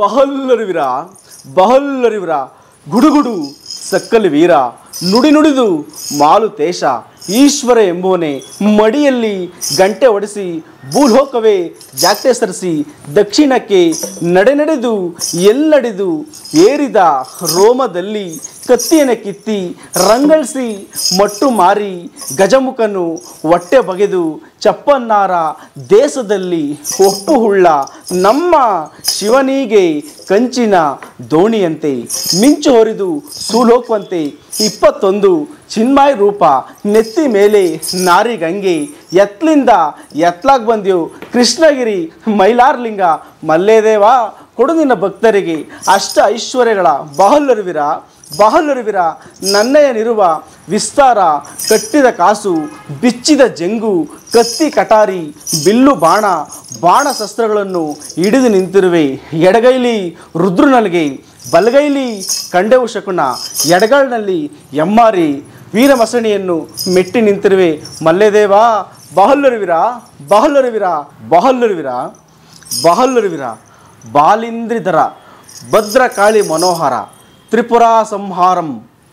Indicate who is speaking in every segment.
Speaker 1: ಬಹಲ್ಲರಿವಿರ ಬಹಲ್ಲರಿವಿರ ಗುಡುಗುಡು ಸಕ್ಕಲಿ ವೀರ ನುಡಿ ನುಡಿದು ಮಾಲುತೇಶ ಈಶ್ವರ ಎಂಬುವನೇ ಮಡಿಯಲ್ಲಿ ಗಂಟೆ ಹೊಡೆಸಿ ಭೂಲೋಕವೇ ಜಾಗಟೆ ಸರಿಸಿ ದಕ್ಷಿಣಕ್ಕೆ ನಡೆದು ಎಲ್ಲಡಿದು ಏರಿದ ರೋಮದಲ್ಲಿ ಕತ್ತಿಯನ್ನು ಕಿತ್ತಿ ರಂಗಳಿಸಿ ಮಟ್ಟು ಮಾರಿ ಗಜಮುಖನು ಹೊಟ್ಟೆ ಬಗೆದು ಚಪ್ಪನ್ನಾರ ದೇಶದಲ್ಲಿ ಒಪ್ಪು ಹುಳ್ಳ ನಮ್ಮ ಶಿವನಿಗೆ ಕಂಚಿನ ದೋಣಿಯಂತೆ ಮಿಂಚು ಹೊರಿದು ಸೂಲೋಕುವಂತೆ 21 ಚಿನ್ಮಯ ರೂಪ ನೆತ್ತಿ ಮೇಲೆ ನಾರಿ ಗಂಗೆ ಎತ್ಲಿಂದ ಎತ್ಲಾಗ್ ಬಂದೆವು ಕೃಷ್ಣಗಿರಿ ಮೈಲಾರ್ಲಿಂಗ ಮಲ್ಲೇದೇವ ಕೊಡು ನಿನ್ನ ಭಕ್ತರಿಗೆ ಅಷ್ಟ ಐಶ್ವರ್ಯಗಳ ಬಹಲ್ಲರಿವಿರ ನನ್ನಯನಿರುವ ವಿಸ್ತಾರ ಕಟ್ಟಿದ ಕಾಸು ಬಿಚ್ಚಿದ ಜಂಗು ಕತ್ತಿ ಕಟಾರಿ ಬಿಲ್ಲು ಬಾಣ ಶಸ್ತ್ರಗಳನ್ನು ಹಿಡಿದು ನಿಂತಿರುವೆ ಎಡಗೈಲಿ ರುದ್ರನಲ್ಗೆ ಬಲಗೈಲಿ ಕಂಡೆವು ಶಕುನ ಎಡಗಾಳಿನಲ್ಲಿ ಎಮ್ಮಾರಿ ವೀರಮಸಣಿಯನ್ನು ಮೆಟ್ಟಿ ನಿಂತಿರುವೆ ಮಲ್ಲೇದೇವ ಬಹಲ್ಲರಿವಿರ ಬಾಲಿಂದ್ರಿಧರ ಭದ್ರಕಾಳಿ ಮನೋಹರ ತ್ರಿಪುರಾ ಸಂಹಾರಂ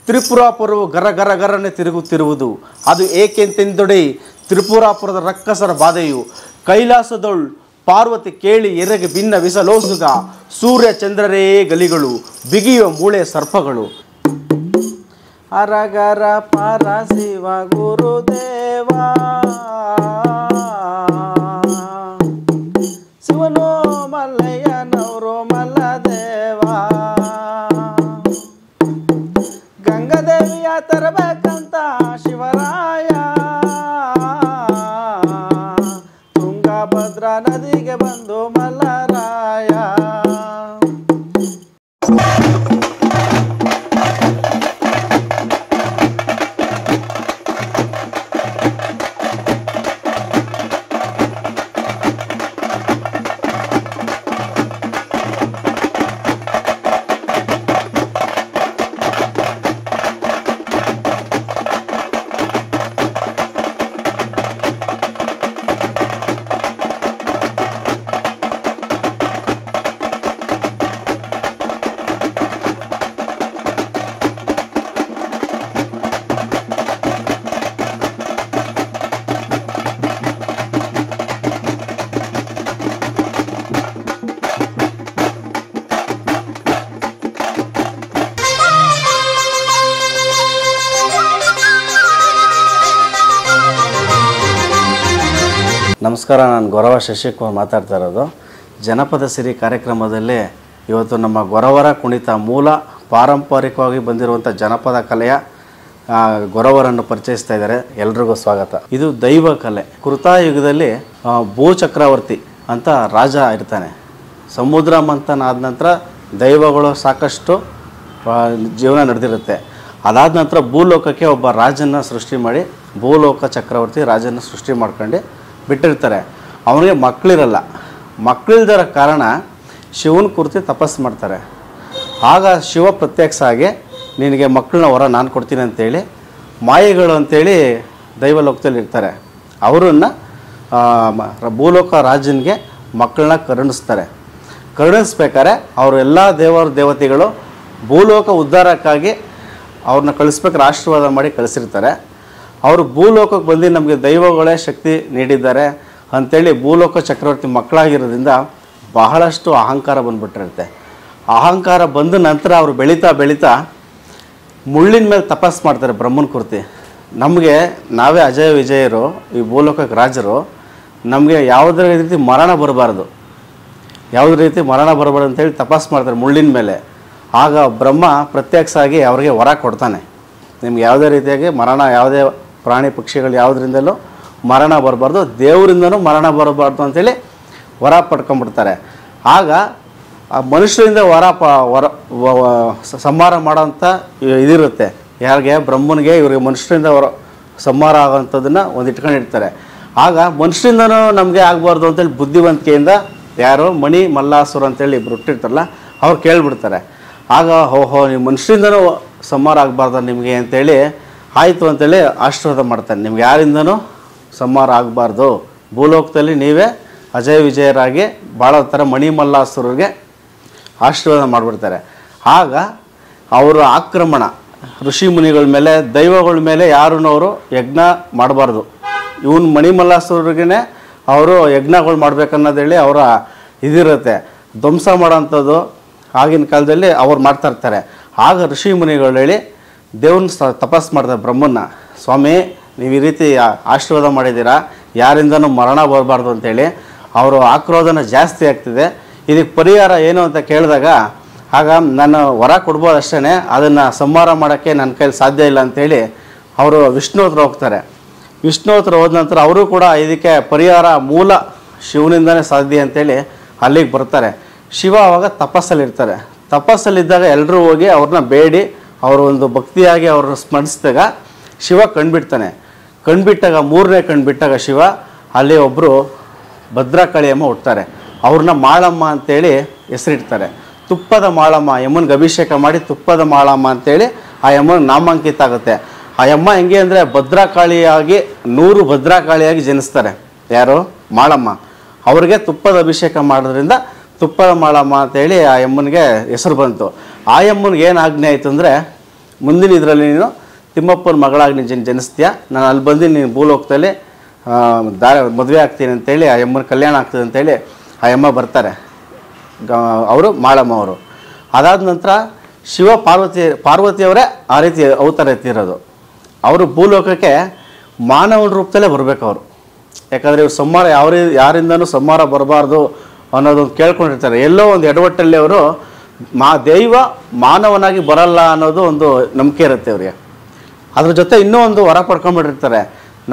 Speaker 1: ತ್ರಿಪುರಾಪುರವು ಗರನೆ ತಿರುಗುತ್ತಿರುವುದು ಅದು ಏಕೆಂತೆಂದೊಡೆ ತ್ರಿಪುರಾಪುರದ ರಕ್ಕಸರ ಬಾಧೆಯು ಕೈಲಾಸದೊಳ್ ಪಾರ್ವತಿ ಕೇಳಿ ಎರಗೆ ಭಿನ್ನ ವಿಸಲೋಸುಗ ಸೂರ್ಯ ಚಂದ್ರರೇ ಗಲಿಗಳು ಬಿಗಿಯುವ ಮೂಳೆ ಸರ್ಪಗಳು ಅರಗರ ಪರ ಶಿವ ಗುರುದೇವ ಶಿವನೋ ಮಲ್ಲಯ್ಯನವರು ಮಲ್ಲದೇವ ಗಂಗಾದೇವಿಯ ತರಬೇಕಂತ ಶಿವರಾಯ ತುಂಗಭದ್ರಾ ನದಿಗೆ ಬಂದು ಮಲ್ಲರಾಯ ನಮಸ್ಕಾರ, ನಾನು ಗೊರವ ಶಶಿಕುಮಾರ್ ಮಾತಾಡ್ತಾ ಇರೋದು. ಜನಪದ ಸಿರಿ ಕಾರ್ಯಕ್ರಮದಲ್ಲಿ ಇವತ್ತು ನಮ್ಮ ಗೊರವರ ಕುಣಿತ ಮೂಲ ಪಾರಂಪರಿಕವಾಗಿ ಬಂದಿರುವಂಥ ಜನಪದ ಕಲೆಯ ಗೊರವರನ್ನು ಪರಿಚಯಿಸ್ತಾ ಇದ್ದಾರೆ. ಎಲ್ರಿಗೂ ಸ್ವಾಗತ. ಇದು ದೈವ ಕಲೆ. ಕೃತಾಯುಗದಲ್ಲಿ ಭೂಚಕ್ರವರ್ತಿ ಅಂತ ರಾಜ ಇರ್ತಾನೆ. ಸಮುದ್ರ ಮಂಥನ ಆದ ನಂತರ ದೈವಗಳು ಸಾಕಷ್ಟು ಜೀವನ ನಡೆದಿರುತ್ತೆ. ಅದಾದ ನಂತರ ಭೂಲೋಕಕ್ಕೆ ಒಬ್ಬ ರಾಜನ ಸೃಷ್ಟಿ ಮಾಡಿ ಭೂಲೋಕ ಚಕ್ರವರ್ತಿ ರಾಜನ ಸೃಷ್ಟಿ ಮಾಡ್ಕೊಂಡು ಬಿಟ್ಟಿರ್ತಾರೆ. ಅವನಿಗೆ ಮಕ್ಕಳಿರಲ್ಲ. ಮಕ್ಕಳಿಲ್ದರ ಕಾರಣ ಶಿವನ ಕುರಿತು ತಪಸ್ಸು ಮಾಡ್ತಾರೆ. ಆಗ ಶಿವ ಪ್ರತ್ಯಕ್ಷ ಆಗಿ ನಿನಗೆ ಮಕ್ಕಳನ್ನ ವರ ನಾನು ಕೊಡ್ತೀನಿ ಅಂತೇಳಿ ಮಾಯೆಗಳು ಅಂಥೇಳಿ ದೈವಲೋಕದಲ್ಲಿ ಇರ್ತಾರೆ. ಅವರನ್ನು ಭೂಲೋಕ ರಾಜನಿಗೆ ಮಕ್ಕಳನ್ನ ಕರುಣಿಸ್ಬೇಕಾದ್ರೆ ಅವರು ಎಲ್ಲ ದೇವತೆಗಳು ಭೂಲೋಕ ಉದ್ಧಾರಕ್ಕಾಗಿ ಅವ್ರನ್ನ ಕಳಿಸ್ಬೇಕಾದ್ರೆ ಆಶೀರ್ವಾದ ಮಾಡಿ ಕಳಿಸಿರ್ತಾರೆ. ಅವರು ಭೂಲೋಕಕ್ಕೆ ಬಂದು ನಮಗೆ ದೈವಗಳೇ ಶಕ್ತಿ ನೀಡಿದ್ದಾರೆ ಅಂಥೇಳಿ ಭೂಲೋಕ ಚಕ್ರವರ್ತಿ ಮಕ್ಕಳಾಗಿರೋದ್ರಿಂದ ಬಹಳಷ್ಟು ಅಹಂಕಾರ ಬಂದುಬಿಟ್ಟಿರುತ್ತೆ. ಅಹಂಕಾರ ಬಂದ ನಂತರ ಅವರು ಬೆಳೀತಾ ಮುಳ್ಳಿನ ಮೇಲೆ ತಪಸ್ಸು ಮಾಡ್ತಾರೆ ಬ್ರಹ್ಮನ ಕುರಿತು. ನಮಗೆ ನಾವೇ ಅಜಯ ವಿಜಯರು, ಈ ಭೂಲೋಕಕ್ಕೆ ರಾಜರು, ನಮಗೆ ಯಾವುದೇ ರೀತಿ ಮರಣ ಬರಬಾರ್ದು ಅಂತೇಳಿ ತಪಸ್ಸು ಮಾಡ್ತಾರೆ ಮುಳ್ಳಿನ ಮೇಲೆ. ಆಗ ಬ್ರಹ್ಮ ಪ್ರತ್ಯಕ್ಷ ಆಗಿ ಅವ್ರಿಗೆ ವರ ಕೊಡ್ತಾನೆ. ನಿಮ್ಗೆ ಯಾವುದೇ ರೀತಿಯಾಗಿ ಮರಣ, ಯಾವುದೇ ಪ್ರಾಣಿ ಪಕ್ಷಿಗಳು ಯಾವುದರಿಂದಲೂ ಮರಣ ಬರಬಾರ್ದು, ದೇವರಿಂದನೂ ಮರಣ ಬರಬಾರ್ದು ಅಂಥೇಳಿ ವರ ಪಡ್ಕೊಂಡ್ಬಿಡ್ತಾರೆ. ಆಗ ಆ ಮನುಷ್ಯರಿಂದ ಸಂಹಾರ ಮಾಡೋಂಥ ಇದಿರುತ್ತೆ. ಯಾರಿಗೆ? ಬ್ರಹ್ಮನಿಗೆ. ಇವ್ರಿಗೆ ಮನುಷ್ಯರಿಂದ ಸಂಹಾರ ಆಗೋವಂಥದ್ದನ್ನು ಒಂದು ಇಟ್ಕೊಂಡಿರ್ತಾರೆ. ಆಗ ಮನುಷ್ಯರಿಂದನೂ ನಮಗೆ ಆಗಬಾರ್ದು ಅಂತೇಳಿ ಬುದ್ಧಿವಂತಿಕೆಯಿಂದ ಯಾರು ಮಣಿ ಮಲ್ಲಾಸುರ ಅಂತೇಳಿ ಇಬ್ಬರು ಹುಟ್ಟಿರ್ತಾರಲ್ಲ, ಅವ್ರು ಕೇಳಿಬಿಡ್ತಾರೆ. ಆಗ ನೀವು ಮನುಷ್ಯರಿಂದನೂ ಸಂಹಾರ ಆಗಬಾರ್ದು ನಿಮಗೆ ಅಂತೇಳಿ ಆಯಿತು ಅಂತೇಳಿ ಆಶೀರ್ವಾದ ಮಾಡ್ತಾನೆ. ನಿಮ್ಗೆ ಯಾರಿಂದನೂ ಸಂಹಾರ ಆಗಬಾರ್ದು, ಭೂಲೋಕದಲ್ಲಿ ನೀವೇ ಅಜಯ ವಿಜಯರಾಗಿ ಭಾಳ ಥರ ಮಣಿ ಮಲ್ಲಾಸುರರಿಗೆ ಆಶೀರ್ವಾದ ಮಾಡಿಬಿಡ್ತಾರೆ. ಆಗ ಅವರ ಆಕ್ರಮಣ ಋಷಿ ಮುನಿಗಳ ಮೇಲೆ, ದೈವಗಳ ಮೇಲೆ ಯಾರೂ ಅವರು ಯಜ್ಞ ಮಾಡಬಾರ್ದು. ಇವನು ಮಣಿಮಲ್ಲಾಸುರರಿಗೆ ಅವರು ಯಜ್ಞಗಳು ಮಾಡ್ಬೇಕನ್ನೋದೇಳಿ ಅವರ ಇದಿರುತ್ತೆ, ಧ್ವಂಸ ಮಾಡೋಂಥದ್ದು ಆಗಿನ ಕಾಲದಲ್ಲಿ ಅವ್ರು ಮಾಡ್ತಾಯಿರ್ತಾರೆ. ಆಗ ಋಷಿ ಮುನಿಗಳು ಹೇಳಿ ದೇವ್ರನ್ನ ತಪಸ್ಸು ಮಾಡ್ತಾರೆ ಬ್ರಹ್ಮನ್ನ, ಸ್ವಾಮಿ ನೀವು ಈ ರೀತಿ ಆಶೀರ್ವಾದ ಮಾಡಿದ್ದೀರಾ, ಯಾರಿಂದನೂ ಮರಣ ಬರಬಾರ್ದು ಅಂತೇಳಿ. ಅವರು ಆಕ್ರೋಧನ ಜಾಸ್ತಿ ಆಗ್ತಿದೆ, ಇದಕ್ಕೆ ಪರಿಹಾರ ಏನು ಅಂತ ಕೇಳಿದಾಗ ಆಗ ನಾನು ವರ ಕೊಡ್ಬೋದು ಅಷ್ಟೇ, ಅದನ್ನು ಸಂಹಾರ ಮಾಡೋಕ್ಕೆ ನನ್ನ ಕೈಲಿ ಸಾಧ್ಯ ಇಲ್ಲ ಅಂಥೇಳಿ ಅವರು ವಿಷ್ಣು ಹತ್ರ ಹೋಗ್ತಾರೆ. ವಿಷ್ಣು ಹತ್ರ ಹೋದ ನಂತರ ಅವರು ಕೂಡ ಇದಕ್ಕೆ ಪರಿಹಾರ ಮೂಲ ಶಿವನಿಂದನೇ ಸಾಧ್ಯ ಅಂತೇಳಿ ಅಲ್ಲಿಗೆ ಬರ್ತಾರೆ. ಶಿವ ಆವಾಗ ತಪಸ್ಸಲ್ಲಿರ್ತಾರೆ. ತಪಸ್ಸಲ್ಲಿದ್ದಾಗ ಎಲ್ಲರೂ ಹೋಗಿ ಅವ್ರನ್ನ ಬೇಡಿ ಅವರು ಒಂದು ಭಕ್ತಿಯಾಗಿ ಅವ್ರನ್ನ ಸ್ಮರಿಸಿದಾಗ ಶಿವ ಕಣ್ಬಿಡ್ತಾನೆ. ಕಣ್ಬಿಟ್ಟಾಗ ಮೂರನೇ ಕಣ್ಬಿಟ್ಟಾಗ ಶಿವ ಅಲ್ಲಿ ಒಬ್ಬರು ಭದ್ರಕಾಳಿಯಮ್ಮ ಹುಡ್ತಾರೆ. ಅವ್ರನ್ನ ಮಾಳಮ್ಮ ಅಂತೇಳಿ ಹೆಸರಿಡ್ತಾರೆ. ತುಪ್ಪದ ಮಾಳಮ್ಮ, ಯಮ್ಮನಿಗೆ ಅಭಿಷೇಕ ಮಾಡಿ ತುಪ್ಪದ ಮಾಳಮ್ಮ ಅಂತೇಳಿ ಆ ಯಮ್ಮನಿಗೆ ನಾಮಾಂಕಿತ ಆಗುತ್ತೆ. ಆ ಯಮ್ಮ ಹೆಂಗೆ ಅಂದರೆ ಭದ್ರಕಾಳಿಯಾಗಿ 100 ಭದ್ರಕಾಳಿಯಾಗಿ ಜನಿಸ್ತಾರೆ. ಯಾರು? ಮಾಳಮ್ಮ. ಅವ್ರಿಗೆ ತುಪ್ಪದ ಅಭಿಷೇಕ ಮಾಡೋದ್ರಿಂದ ತುಪ್ಪದ ಮಾಳಮ್ಮ ಅಂತೇಳಿ ಆ ಯಮ್ಮನಿಗೆ ಹೆಸರು ಬಂತು. ಆ ಯಮ್ಮನಿಗೆ ಏನು ಆಜ್ಞೆ ಆಯಿತು ಅಂದರೆ, ಮುಂದಿನ ಇದರಲ್ಲಿ ನೀನು ತಿಮ್ಮಪ್ಪನ ಮಗಳಾಗಿ ನೀನು ಜನಿಸ್ತೀಯ, ನಾನು ಅಲ್ಲಿ ಬಂದು ನೀನು ಭೂಲೋಕದಲ್ಲಿ ಮದುವೆ ಆಗ್ತೀನಿ ಅಂತೇಳಿ ಆ ಯಮ್ಮನ ಕಲ್ಯಾಣ ಆಗ್ತದೆ ಅಂತೇಳಿ ಆ ಯಮ್ಮ ಬರ್ತಾರೆ, ಅವರು ಮಾಳಮ್ಮ ಅವರು. ಅದಾದ ನಂತರ ಶಿವ ಪಾರ್ವತಿಯವರೇ ಆ ರೀತಿ ಅವತಾರ ಎತ್ತಿರೋದು. ಅವರು ಭೂಲೋಕಕ್ಕೆ ಮಾನವನ ರೂಪದಲ್ಲೇ ಬರಬೇಕು ಅವರು. ಯಾಕಂದರೆ ಇವ್ರು ಸಂಹಾರ ಯಾರಿಂದನೂ ಸಂಹಾರ ಬರಬಾರ್ದು ಅನ್ನೋದೊಂದು ಕೇಳ್ಕೊಂಡಿರ್ತಾರೆ. ಎಲ್ಲೋ ಒಂದು ಎಡವಟ್ಟಲ್ಲಿ ಅವರು ದೈವ ಮಾನವನಾಗಿ ಬರಲ್ಲ ಅನ್ನೋದು ಒಂದು ನಂಬಿಕೆ ಇರುತ್ತೆ ಅವರಿಗೆ. ಅದ್ರ ಜೊತೆ ಇನ್ನೂ ಒಂದು ವರ ಪಡ್ಕೊಂಡ್ಬಿಟ್ಟಿರ್ತಾರೆ,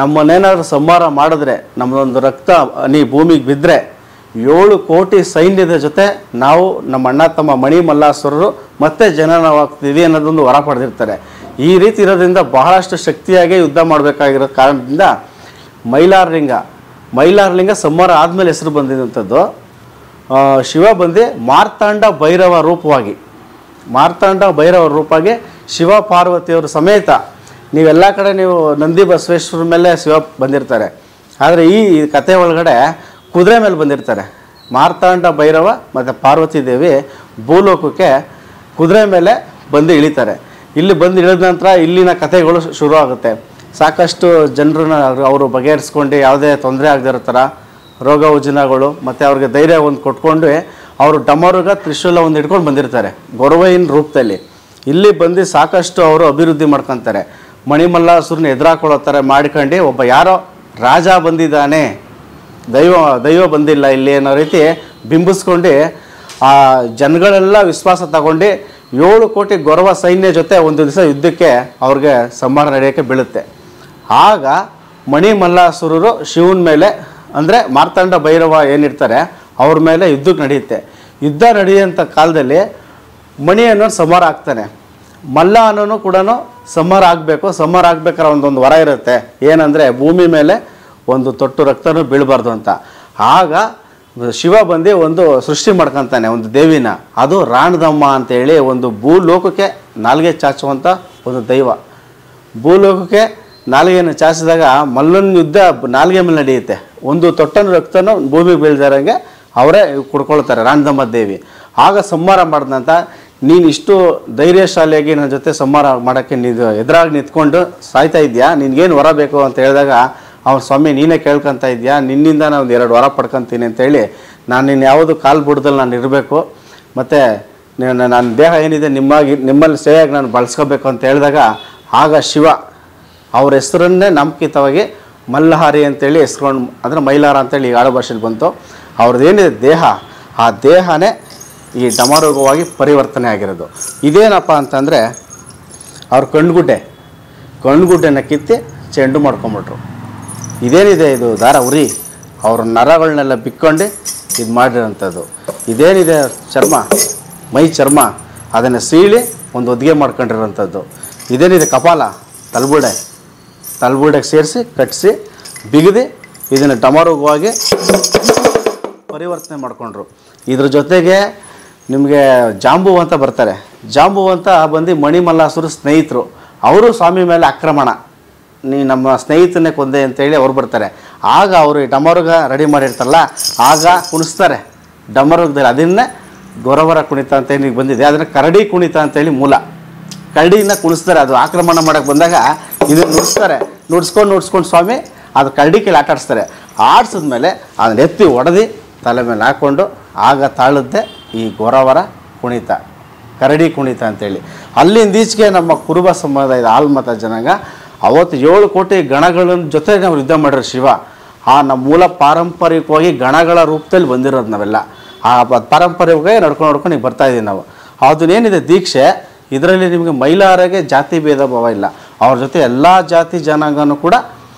Speaker 1: ನಮ್ಮನ್ನೇನಾದರೂ ಸಂಹಾರ ಮಾಡಿದ್ರೆ, ನಮ್ಮದೊಂದು ರಕ್ತ ಹನಿ ಭೂಮಿಗೆ ಬಿದ್ದರೆ 7 ಕೋಟಿ ಸೈನ್ಯದ ಜೊತೆ ನಾವು ನಮ್ಮ ಅಣ್ಣ ತಮ್ಮ ಮಣಿಮಲ್ಲಾಸುರರು ಮತ್ತೆ ಜನನವಾಗ್ತೀವಿ ಅನ್ನೋದೊಂದು ವರ ಪಡೆದಿರ್ತಾರೆ. ಈ ರೀತಿ ಇರೋದ್ರಿಂದ ಬಹಳಷ್ಟು ಶಕ್ತಿಯಾಗಿ ಯುದ್ಧ ಮಾಡಬೇಕಾಗಿರೋ ಕಾರಣದಿಂದ ಮೈಲಾರಲಿಂಗ ಸಂಹಾರ ಆದಮೇಲೆ ಹೆಸರು ಬಂದಿದ್ದಂಥದ್ದು. ಶಿವ ಬಂದು ಮಾರ್ತಾಂಡ ಭೈರವ ರೂಪವಾಗಿ ಶಿವ ಪಾರ್ವತಿಯವರು ಸಮೇತ ನೀವೆಲ್ಲ ಕಡೆ ನೀವು ನಂದಿ ಬಸವೇಶ್ವರ ಮೇಲೆ ಶಿವ ಬಂದಿರ್ತಾರೆ, ಆದರೆ ಈ ಕತೆ ಒಳಗಡೆ ಕುದುರೆ ಮೇಲೆ ಬಂದಿರ್ತಾರೆ. ಮಾರ್ತಾಂಡ ಭೈರವ ಮತ್ತು ಪಾರ್ವತಿ ದೇವಿ ಭೂಲೋಕಕ್ಕೆ ಕುದುರೆ ಮೇಲೆ ಬಂದು ಇಳಿತಾರೆ. ಇಲ್ಲಿ ಬಂದು ಇಳಿದ ನಂತರ ಇಲ್ಲಿನ ಕಥೆಗಳು ಶುರು ಆಗುತ್ತೆ. ಸಾಕಷ್ಟು ಜನರನ್ನ ಅವರು ಬಗೆಹರಿಸ್ಕೊಂಡು ಯಾವುದೇ ತೊಂದರೆ ಆಗದೇ ಇರೋ ಥರ ರೋಗ ಉಜಿನಗಳು ಮತ್ತು ಅವ್ರಿಗೆ ಧೈರ್ಯ ಒಂದು ಕೊಟ್ಕೊಂಡು ಅವರು ಡಮರುಗ ತ್ರಿಶೂಲ ಒಂದು ಇಟ್ಕೊಂಡು ಬಂದಿರ್ತಾರೆ ಗೊರವೈನ ರೂಪದಲ್ಲಿ. ಇಲ್ಲಿ ಬಂದು ಸಾಕಷ್ಟು ಅವರು ಅಭಿವೃದ್ಧಿ ಮಾಡ್ಕೊತಾರೆ. ಮಣಿಮಲ್ಲಾಸುರನ್ನ ಎದುರಾಕೊಳ್ಳೋ ಥರ ಮಾಡ್ಕೊಂಡು ಒಬ್ಬ ಯಾರೋ ರಾಜ ಬಂದಿದ್ದಾನೆ, ದೈವ ಬಂದಿಲ್ಲ ಇಲ್ಲಿ ಅನ್ನೋ ರೀತಿ ಬಿಂಬಿಸ್ಕೊಂಡು ಆ ಜನಗಳೆಲ್ಲ ವಿಶ್ವಾಸ ತಗೊಂಡು 7 ಕೋಟಿ ಗೊರವ ಸೈನ್ಯ ಜೊತೆ ಒಂದು ದಿವಸ ಯುದ್ಧಕ್ಕೆ ಅವ್ರಿಗೆ ಸಂಹಾರ ನಡೆಯೋಕ್ಕೆ ಬೀಳುತ್ತೆ. ಆಗ ಮಣಿಮಲ್ಲಾಸುರರು ಶಿವನ ಮೇಲೆ ಅಂದರೆ ಮಾರ್ತಾಂಡ ಭೈರವ ಏನಿರ್ತಾರೆ ಅವ್ರ ಮೇಲೆ ಯುದ್ಧಕ್ಕೆ ನಡೆಯುತ್ತೆ. ಯುದ್ಧ ನಡೆಯುವಂಥ ಕಾಲದಲ್ಲಿ ಮಣಿ ಅನ್ನೋನು ಸಂಹಾರ ಆಗ್ತಾನೆ, ಮಲ್ಲ ಅನ್ನೋನು ಕೂಡ ಸಂಹಾರ ಆಗಬೇಕು. ಸಂಹಾರ ಆಗ್ಬೇಕಾದ್ರೆ ಒಂದೊಂದು ವರ ಇರುತ್ತೆ, ಏನಂದರೆ ಭೂಮಿ ಮೇಲೆ ಒಂದು ತೊಟ್ಟು ರಕ್ತನೂ ಬೀಳಬಾರ್ದು ಅಂತ. ಆಗ ಶಿವ ಬಂದು ಒಂದು ಸೃಷ್ಟಿ ಮಾಡ್ಕೊತಾನೆ ಒಂದು ದೇವಿನ, ಅದು ರಾಣದಮ್ಮ ಅಂತೇಳಿ ಒಂದು ಭೂಲೋಕಕ್ಕೆ ನಾಲ್ಗೆ ಚಾಚುವಂಥ ಒಂದು ದೈವ. ಭೂಲೋಕಕ್ಕೆ ನಾಲ್ಗೆಯನ್ನು ಚಾಚಿದಾಗ ಮಲ್ಲನ ಯುದ್ಧ ನಾಲ್ಗೆ ಮೇಲೆ ನಡೆಯುತ್ತೆ. ಒಂದು ತೊಟ್ಟನ ರಕ್ತನೂ ಭೂಮಿಗೆ ಬೀಳ್ದಾರಂಗೆ ಅವರೇ ಕುಡ್ಕೊಳ್ತಾರೆ ರಾಣದಮ್ಮ ದೇವಿ. ಆಗ ಸಂಹಾರ ಮಾಡಿದಂಥ, ನೀನು ಇಷ್ಟು ಧೈರ್ಯಶಾಲಿಯಾಗಿ ನನ್ನ ಜೊತೆ ಸಂಹಾರ ಮಾಡೋಕ್ಕೆ ನೀನು ಎದುರಾಗಿ ನಿಂತ್ಕೊಂಡು ಸಾಯ್ತಾ ಇದೆಯಾ, ನಿನಗೇನು ವರ ಬೇಕು ಅಂತ ಹೇಳಿದಾಗ ಅವ್ನು, ಸ್ವಾಮಿ ನೀನೇ ಕೇಳ್ಕೊತ ಇದೆಯಾ, ನಿನ್ನಿಂದ ನಾನು 2 ವರ ಪಡ್ಕೊತೀನಿ ಅಂತೇಳಿ, ನಾನು ನಿನ್ನ ಯಾವುದು ಕಾಲು ಬುಡದಲ್ಲಿ ನಾನು ಇರಬೇಕು, ಮತ್ತು ನನ್ನ ದೇಹ ಏನಿದೆ ನಿಮ್ಮಲ್ಲಿ ಸೇವೆಯಾಗಿ ನಾನು ಬಳಸ್ಕೋಬೇಕು ಅಂತ ಹೇಳಿದಾಗ ಆಗ ಶಿವ ಅವ್ರ ಹೆಸರನ್ನೇ ನಾಮಕೃತವಾಗಿ ಮಲ್ಲಹಾರಿ ಅಂತೇಳಿ ಹೆಸ್ಕೊಂಡು, ಅಂದರೆ ಮೈಲಾರ ಅಂತೇಳಿ ಈ ಆಡು ಭಾಷೆಯಲ್ಲಿ ಬಂತು. ಅವ್ರದ್ದೇನಿದೆ ದೇಹ, ಆ ದೇಹನೇ ಈ ಡಮರುಗವಾಗಿ ಪರಿವರ್ತನೆ ಆಗಿರೋದು. ಇದೇನಪ್ಪ ಅಂತಂದರೆ ಅವ್ರ ಕಣ್ಗುಡ್ಡೆನ ಕಿತ್ತಿ ಚೆಂಡು ಮಾಡ್ಕೊಂಬಿಟ್ರು. ಇದೇನಿದೆ ಇದು ದಾರ ಉರಿ ಅವ್ರ ನರಗಳನ್ನೆಲ್ಲ ಬಿಕ್ಕೊಂಡು ಇದು ಮಾಡಿರೋಂಥದ್ದು. ಇದೇನಿದೆ ಮೈ ಚರ್ಮ ಅದನ್ನು ಸೀಳಿ ಒಂದು ಹೊದಿಗೆ ಮಾಡ್ಕೊಂಡಿರೋಂಥದ್ದು. ಇದೇನಿದೆ ಕಪಾಲ, ತಲೆಬುಡೆಗೆ ಸೇರಿಸಿ ಕಟ್ಟಿಸಿ ಬಿಗಿದು ಇದನ್ನು ಡಮರುಗವಾಗಿ ಪರಿವರ್ತನೆ ಮಾಡಿಕೊಂಡ್ರು. ಇದ್ರ ಜೊತೆಗೆ ನಿಮಗೆ ಜಾಂಬುವಂತ ಬರ್ತಾರೆ. ಜಾಂಬುವಂತ ಬಂದು ಮಣಿಮಲ್ಲಾಸುರ ಸ್ನೇಹಿತರು, ಅವರು ಸ್ವಾಮಿ ಮೇಲೆ ಆಕ್ರಮಣ, ನೀ ನಮ್ಮ ಸ್ನೇಹಿತನೇ ಕೊಂದೆ ಅಂತೇಳಿ ಅವ್ರು ಬರ್ತಾರೆ. ಆಗ ಅವರು ಈ ಡಮರುಗ ರೆಡಿ ಮಾಡಿರ್ತಾರಲ್ಲ, ಆಗ ಕುಣಿಸ್ತಾರೆ ಡಮರುಗದಲ್ಲಿ. ಅದನ್ನೇ ಗೊರವರ ಕುಣಿತ ಅಂತ ಹೇಳಿ ಬಂದಿದೆ. ಅದನ್ನು ಕರಡಿ ಕುಣಿತ ಅಂತೇಳಿ ಮೂಲ. ಕರಡಿನ ಕುಣಿಸ್ತಾರೆ, ಅದು ಆಕ್ರಮಣ ಮಾಡೋಕ್ಕೆ ಬಂದಾಗ ಇದನ್ನು ನುಡಿಸ್ತಾರೆ. ನುಡ್ಸ್ಕೊಂಡು ಸ್ವಾಮಿ ಅದು ಕರಡಿ ಕೈಲಿ ಆಟ ಆಡಿಸ್ತಾರೆ. ಆಡಿಸಿದ್ಮೇಲೆ ಅದನ್ನ ಎತ್ತಿ ಒಡೆದು ತಲೆ ಮೇಲೆ ಹಾಕ್ಕೊಂಡು ಆಗ ತಾಳುತ್ತೆ ಈ ಗೊರವರ ಕುಣಿತ, ಕರಡಿ ಕುಣಿತ ಅಂತೇಳಿ. ಅಲ್ಲಿಂದ ಈಚೆಗೆ ನಮ್ಮ ಕುರುಬ ಸಮುದಾಯದ ಆಲ್ಮತ ಜನಾಂಗ ಅವತ್ತು 7 ಕೋಟಿ ಗಣಗಳ ಜೊತೆ ನಾವು ಯುದ್ಧ ಮಾಡಿರೋ ಶಿವ. ನಮ್ಮ ಮೂಲ ಪಾರಂಪರಿಕವಾಗಿ ಗಣಗಳ ರೂಪದಲ್ಲಿ ಬಂದಿರೋದು ನಾವೆಲ್ಲ. ಆ ಪಾರಂಪರಿಕವಾಗಿ ನಡ್ಕೊಂಡು ಈಗ ಬರ್ತಾಯಿದ್ದೀವಿ ನಾವು. ಅದನ್ನೇನಿದೆ ದೀಕ್ಷೆ, ಇದರಲ್ಲಿ ನಿಮಗೆ ಮೈಲಾರಗೆ ಜಾತಿ ಭೇದ ಭಾವ ಇಲ್ಲ. ಅವ್ರ ಜೊತೆ ಎಲ್ಲ ಜಾತಿ ಜನಾಂಗನೂ ಕೂಡ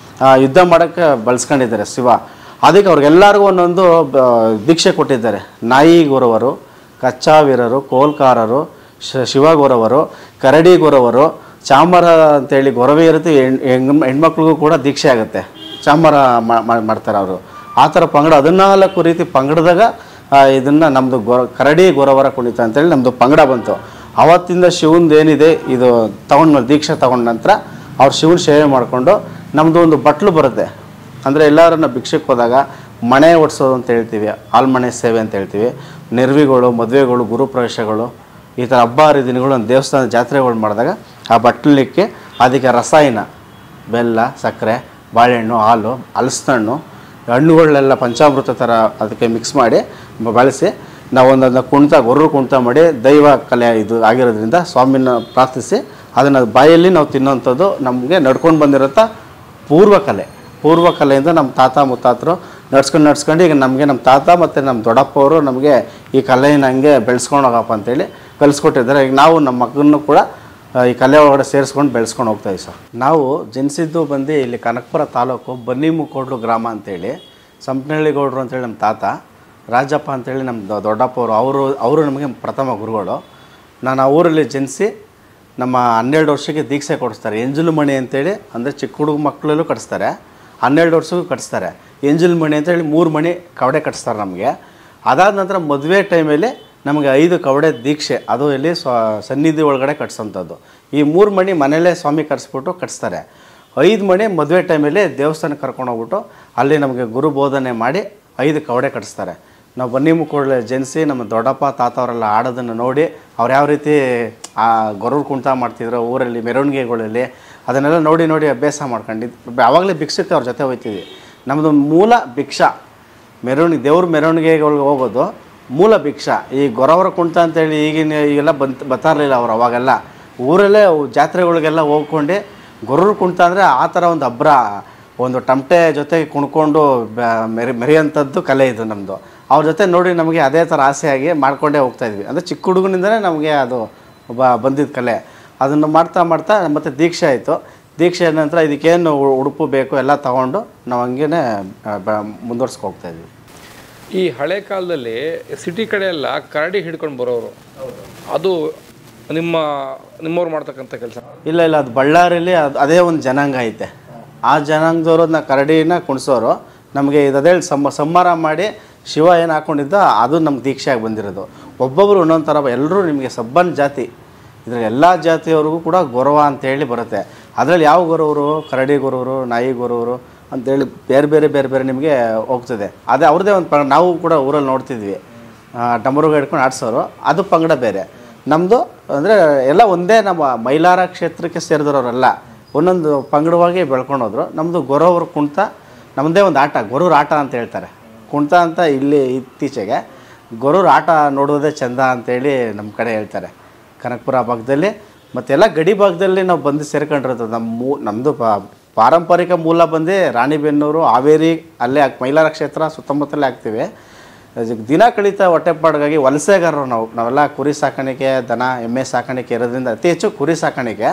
Speaker 1: ಯುದ್ಧ ಮಾಡೋಕ್ಕೆ ಬಳಸ್ಕೊಂಡಿದ್ದಾರೆ ಶಿವ. ಅದಕ್ಕೆ ಅವ್ರಿಗೆಲ್ಲರಿಗೂ ಒಂದೊಂದು ದೀಕ್ಷೆ ಕೊಟ್ಟಿದ್ದಾರೆ. ನಾಯಿ ಗೊರವರು, ಕಚ್ಚಾವೀರರು, ಕೋಲ್ಕಾರರು, ಶಿವಗೊರವರು, ಕರಡಿ ಗೊರವರು, ಚಾಮರ ಅಂತೇಳಿ ಗೊರವೆ ಇರುತ್ತೆ. ಹೆಣ್ಮಕ್ಳಿಗೂ ಕೂಡ ದೀಕ್ಷೆ ಆಗುತ್ತೆ, ಚಾಮರ ಮಾಡ್ತಾರೆ ಅವರು. ಆ ಥರ ಪಂಗಡ 14 ರೀತಿ ಪಂಗಡದಾಗ ಇದನ್ನು ನಮ್ಮದು ಕರಡಿ ಗೊರವರ ಕುಣಿತ ಅಂತೇಳಿ ನಮ್ಮದು ಪಂಗಡ ಬಂತು. ಆವತ್ತಿಂದ ಶಿವಂದು ಏನಿದೆ ಇದು ತೊಗೊಂಡ್ಮೇಲೆ ದೀಕ್ಷೆ ತೊಗೊಂಡ ನಂತರ ಅವ್ರು ಶಿವನ ಸೇವೆ ಮಾಡಿಕೊಂಡು ನಮ್ಮದು ಒಂದು ಬಟ್ಲು ಬರುತ್ತೆ. ಅಂದರೆ ಎಲ್ಲರನ್ನ ಭಿಕ್ಷಕ್ಕೆ ಹೋದಾಗ ಮಣೆ ಒಡಿಸೋದು ಅಂತ ಹೇಳ್ತೀವಿ, ಆಲ್ಮಣೆ ಸೇವೆ ಅಂತ ಹೇಳ್ತೀವಿ. ನೆರವಿಗಳು, ಮದುವೆಗಳು, ಗುರುಪ್ರವೇಶಗಳು, ಈ ಥರ ಹಬ್ಬ ಹರಿದಿನಗಳು, ಒಂದು ದೇವಸ್ಥಾನದ ಜಾತ್ರೆಗಳು ಮಾಡಿದಾಗ ಆ ಬಟ್ಲಿಕ್ಕೆ ಅದಕ್ಕೆ ರಸಾಯನ, ಬೆಲ್ಲ, ಸಕ್ಕರೆ, ಬಾಳೆಹಣ್ಣು, ಹಾಲು, ಹಲಸಿನಣ್ಣು, ಹಣ್ಣುಗಳನ್ನೆಲ್ಲ ಪಂಚಾಮೃತ ಥರ ಅದಕ್ಕೆ ಮಿಕ್ಸ್ ಮಾಡಿ ಬಳಸಿ ನಾವು ಒಂದನ್ನು ಕುಣಿತ, ಗೊರ್ರು ಕುಣಿತ ಮಾಡಿ ದೈವ ಕಲೆ ಇದು ಆಗಿರೋದ್ರಿಂದ ಸ್ವಾಮಿನ ಪ್ರಾರ್ಥಿಸಿ ಅದನ್ನು ಬಾಯಲ್ಲಿ ನಾವು ತಿನ್ನೋವಂಥದ್ದು ನಮಗೆ ನಡ್ಕೊಂಡು ಬಂದಿರೋಂಥ ಪೂರ್ವ ಕಲೆಯಿಂದ ನಮ್ಮ ತಾತ ಮುತ್ತಾತರು ನಡ್ಸ್ಕೊಂಡು ಈಗ ನಮಗೆ ನಮ್ಮ ತಾತ ಮತ್ತು ನಮ್ಮ ದೊಡ್ಡಪ್ಪ ಅವರು ನಮಗೆ ಈ ಕಲೆಯನ್ನು ಹಂಗೆ ಬೆಳೆಸ್ಕೊಂಡು ಹೋಗಪ್ಪ ಅಂತೇಳಿ ಕಲಿಸ್ಕೊಟ್ಟಿದ್ದಾರೆ. ಈಗ ನಾವು ನಮ್ಮ ಮಗನೂ ಕೂಡ ಈ ಕಲೆ ಒಳಗಡೆ ಸೇರಿಸ್ಕೊಂಡು ಬೆಳೆಸ್ಕೊಂಡು ಹೋಗ್ತಾಯಿವಿ ಸರ್. ನಾವು ಜನಿಸಿದ್ದು ಬಂದು ಇಲ್ಲಿ ಕನಕಪುರ ತಾಲೂಕು ಬನ್ನಿಮುಕೋಡ್ಲು ಗ್ರಾಮ ಅಂತೇಳಿ. ಸಂಪನಹಳ್ಳಿ ಗೌಡರು ಅಂತೇಳಿ ನಮ್ಮ ತಾತ, ರಾಜಪ್ಪ ಅಂತೇಳಿ ನಮ್ಮ ದೊಡ್ಡಪ್ಪ ಅವರು ನಮಗೆ ಪ್ರಥಮ ಗುರುಗಳು. ನಾನು ಆ ಊರಲ್ಲಿ ಜನಿಸಿ ನಮ್ಮ 12 ವರ್ಷಕ್ಕೆ ದೀಕ್ಷೆ ಕೊಡಿಸ್ತಾರೆ. ಎಂಜಲು ಮಣಿ ಅಂತೇಳಿ, ಅಂದರೆ ಚಿಕ್ಕ ಹುಡುಗ ಮಕ್ಕಳಲ್ಲೂ ಕಟ್ಟಿಸ್ತಾರೆ, 12 ವರ್ಷಕ್ಕೂ ಕಟ್ಟಿಸ್ತಾರೆ. ಎಂಜಲು ಮಣಿ ಅಂತೇಳಿ 3 ಮಣಿ ಕವಡೆ ಕಟ್ಟಿಸ್ತಾರೆ ನಮಗೆ. ಅದಾದ ನಂತರ ಮದುವೆ ಟೈಮಲ್ಲಿ ನಮಗೆ 5 ಕವಡೆ ದೀಕ್ಷೆ, ಅದು ಇಲ್ಲಿ ಸನ್ನಿಧಿ ಒಳಗಡೆ ಕಟ್ಸೋಂಥದ್ದು. ಈ 3 ಮಣಿ ಮನೇಲೇ ಸ್ವಾಮಿ ಕಟ್ಸ್ಬಿಟ್ಟು ಕಟ್ಟಿಸ್ತಾರೆ. 5 ಮಣಿ ಮದುವೆ ಟೈಮಲ್ಲಿ ದೇವಸ್ಥಾನಕ್ಕೆ ಕರ್ಕೊಂಡೋಗ್ಬಿಟ್ಟು ಅಲ್ಲಿ ನಮಗೆ ಗುರು ಬೋಧನೆ ಮಾಡಿ 5 ಕವಡೆ ಕಟ್ಟಿಸ್ತಾರೆ. ನಾವು ಬನ್ನಿಮುಕೋಡ್ಲೆ ಜನಿಸಿ ನಮ್ಮ ದೊಡ್ಡಪ್ಪ ತಾತ ಅವರೆಲ್ಲ ಆಡೋದನ್ನು ನೋಡಿ ಅವ್ರು ಯಾವ ರೀತಿ ಆ ಗೊರೂರು ಕುಣಿತ ಮಾಡ್ತಿದ್ರು ಊರಲ್ಲಿ ಮೆರವಣಿಗೆಗಳಲ್ಲಿ, ಅದನ್ನೆಲ್ಲ ನೋಡಿ ಅಭ್ಯಾಸ ಮಾಡ್ಕೊಂಡಿದ್ದು. ಆವಾಗಲೇ ಭಿಕ್ಷಕ್ಕೆ ಅವ್ರ ಜೊತೆ ಹೋಗ್ತಿದ್ವಿ. ನಮ್ಮದು ಮೂಲ ಭಿಕ್ಷಾ ದೇವ್ರ ಮೆರವಣಿಗೆಗಳಿಗೆ ಹೋಗೋದು ಮೂಲ ಭಿಕ್ಷಾ. ಈ ಗೊರವರ ಕುಣಿತ ಅಂತೇಳಿ ಈಗೆಲ್ಲ ಬರ್ತಾ ಇರಲಿಲ್ಲ ಅವರು. ಅವಾಗೆಲ್ಲ ಊರಲ್ಲೇ ಜಾತ್ರೆಗಳಿಗೆಲ್ಲ ಹೋಗ್ಕೊಂಡು ಗೊರೂರು ಕುಣಿತ ಅಂದರೆ ಆ ಥರ ಒಂದು ಹಬ್ಬರ, ಒಂದು ಟಮಟೆ ಜೊತೆಗೆ ಕುಣ್ಕೊಂಡು ಮೆರೆಯೋಂಥದ್ದು ಕಲೆ ಇದು ನಮ್ಮದು. ಅವ್ರ ಜೊತೆ ನೋಡಿ ನಮಗೆ ಅದೇ ಥರ ಆಸೆಯಾಗಿ ಮಾಡ್ಕೊಂಡೇ ಹೋಗ್ತಾಯಿದ್ವಿ. ಅಂದರೆ ಚಿಕ್ಕ ಹುಡುಗನಿಂದಲೇ ನಮಗೆ ಅದು ಬಂದಿದ್ದ ಕಲೆ. ಅದನ್ನು ಮಾಡ್ತಾ ಮತ್ತು ದೀಕ್ಷೆ ಆಯಿತು. ದೀಕ್ಷೆ ನಂತರ ಇದಕ್ಕೇನು ಉಡುಪು ಬೇಕು ಎಲ್ಲ ತೊಗೊಂಡು ನಾವು ಹಂಗೇ ಮುಂದುವರ್ಸ್ಕೊ ಹೋಗ್ತಾಯಿದ್ವಿ.
Speaker 2: ಈ ಹಳೆ ಕಾಲದಲ್ಲಿ ಸಿಟಿ ಕಡೆ ಎಲ್ಲ ಕರಡಿ ಹಿಡ್ಕೊಂಡು ಬರೋರು, ಅದು ನಿಮ್ಮವ್ರು ಮಾಡ್ತಕ್ಕಂಥ ಕೆಲಸ?
Speaker 1: ಇಲ್ಲ, ಅದು ಬಳ್ಳಾರಿಯಲ್ಲಿ ಅದೇ ಒಂದು ಜನಾಂಗ ಐತೆ. ಆ ಜನಾಂಗದವರು ಅದನ್ನ ಕರಡಿನ ಕುಣಿಸೋರು. ನಮಗೆ ಇದದೇಳಿ ಸಂಹಾರ ಮಾಡಿ ಶಿವ ಏನು ಹಾಕ್ಕೊಂಡಿದ್ದ ಅದು ನಮ್ಗೆ ದೀಕ್ಷೆಯಾಗಿ ಬಂದಿರೋದು. ಒಬ್ಬೊಬ್ಬರು ಒಂದೊಂದು ಥರ, ಎಲ್ಲರೂ ನಿಮಗೆ ಸಬ್ಬನ್ ಜಾತಿ, ಇದರಲ್ಲಿ ಎಲ್ಲ ಜಾತಿಯವ್ರಿಗೂ ಕೂಡ ಗೊರವ ಅಂತೇಳಿ ಬರುತ್ತೆ. ಅದರಲ್ಲಿ ಯಾವ ಗೊರವರು, ಕರಡಿ ಗೊರವರು, ನಾಯಿ ಗೊರವರು ಅಂತೇಳಿ ಬೇರೆ ನಿಮಗೆ ಹೋಗ್ತದೆ. ಅದೇ ಅವ್ರದ್ದೇ ಒಂದು ನಾವು ಕೂಡ ಊರಲ್ಲಿ ನೋಡ್ತಿದ್ವಿ, ಡಮರುಗ ಹಿಡ್ಕೊಂಡು ಆಡ್ಸೋರು, ಅದು ಪಂಗಡ ಬೇರೆ. ನಮ್ಮದು ಅಂದರೆ ಎಲ್ಲ ಒಂದೇ, ನಮ್ಮ ಮೈಲಾರ ಕ್ಷೇತ್ರಕ್ಕೆ ಸೇರಿದವರೆಲ್ಲ ಒಂದೊಂದು ಪಂಗಡವಾಗಿ ಬೆಳ್ಕೊಂಡೋದ್ರು. ನಮ್ಮದು ಗೊರವ್ರ ಕುಣಿತ ನಮ್ಮದೇ ಒಂದು ಆಟ, ಗೊರೂರು ಆಟ ಅಂತ ಹೇಳ್ತಾರೆ. ಕುಣಿತ ಅಂತ ಇಲ್ಲಿ ಇತ್ತೀಚೆಗೆ ಗೊರೂರು ಆಟ ನೋಡೋದೇ ಚೆಂದ ಅಂತೇಳಿ ನಮ್ಮ ಕಡೆ ಹೇಳ್ತಾರೆ. ಕನಕಪುರ ಭಾಗದಲ್ಲಿ ಮತ್ತೆಲ್ಲ ಗಡಿ ಭಾಗದಲ್ಲಿ ನಾವು ಬಂದು ಸೇರ್ಕೊಂಡಿರೋದು. ನಮ್ಮದು ಪಾರಂಪರಿಕ ಮೂಲ ಬಂದು ರಾಣಿಬೆನ್ನೂರು, ಹಾವೇರಿ, ಅಲ್ಲೇ ಮೈಲಾರ ಕ್ಷೇತ್ರ ಸುತ್ತಮುತ್ತಲೇ ಆಗ್ತೀವಿ. ದಿನ ಕಳೀತಾ ಹೊಟ್ಟೆಪಾಡಿಗಾಗಿ ವಲಸೆಗಾರರು ನಾವೆಲ್ಲ ಕುರಿ ಸಾಕಾಣಿಕೆ, ದನ ಎಮ್ಮೆ ಸಾಕಾಣಿಕೆ ಇರೋದ್ರಿಂದ ಅತಿ ಹೆಚ್ಚು ಕುರಿ ಸಾಕಾಣಿಕೆ.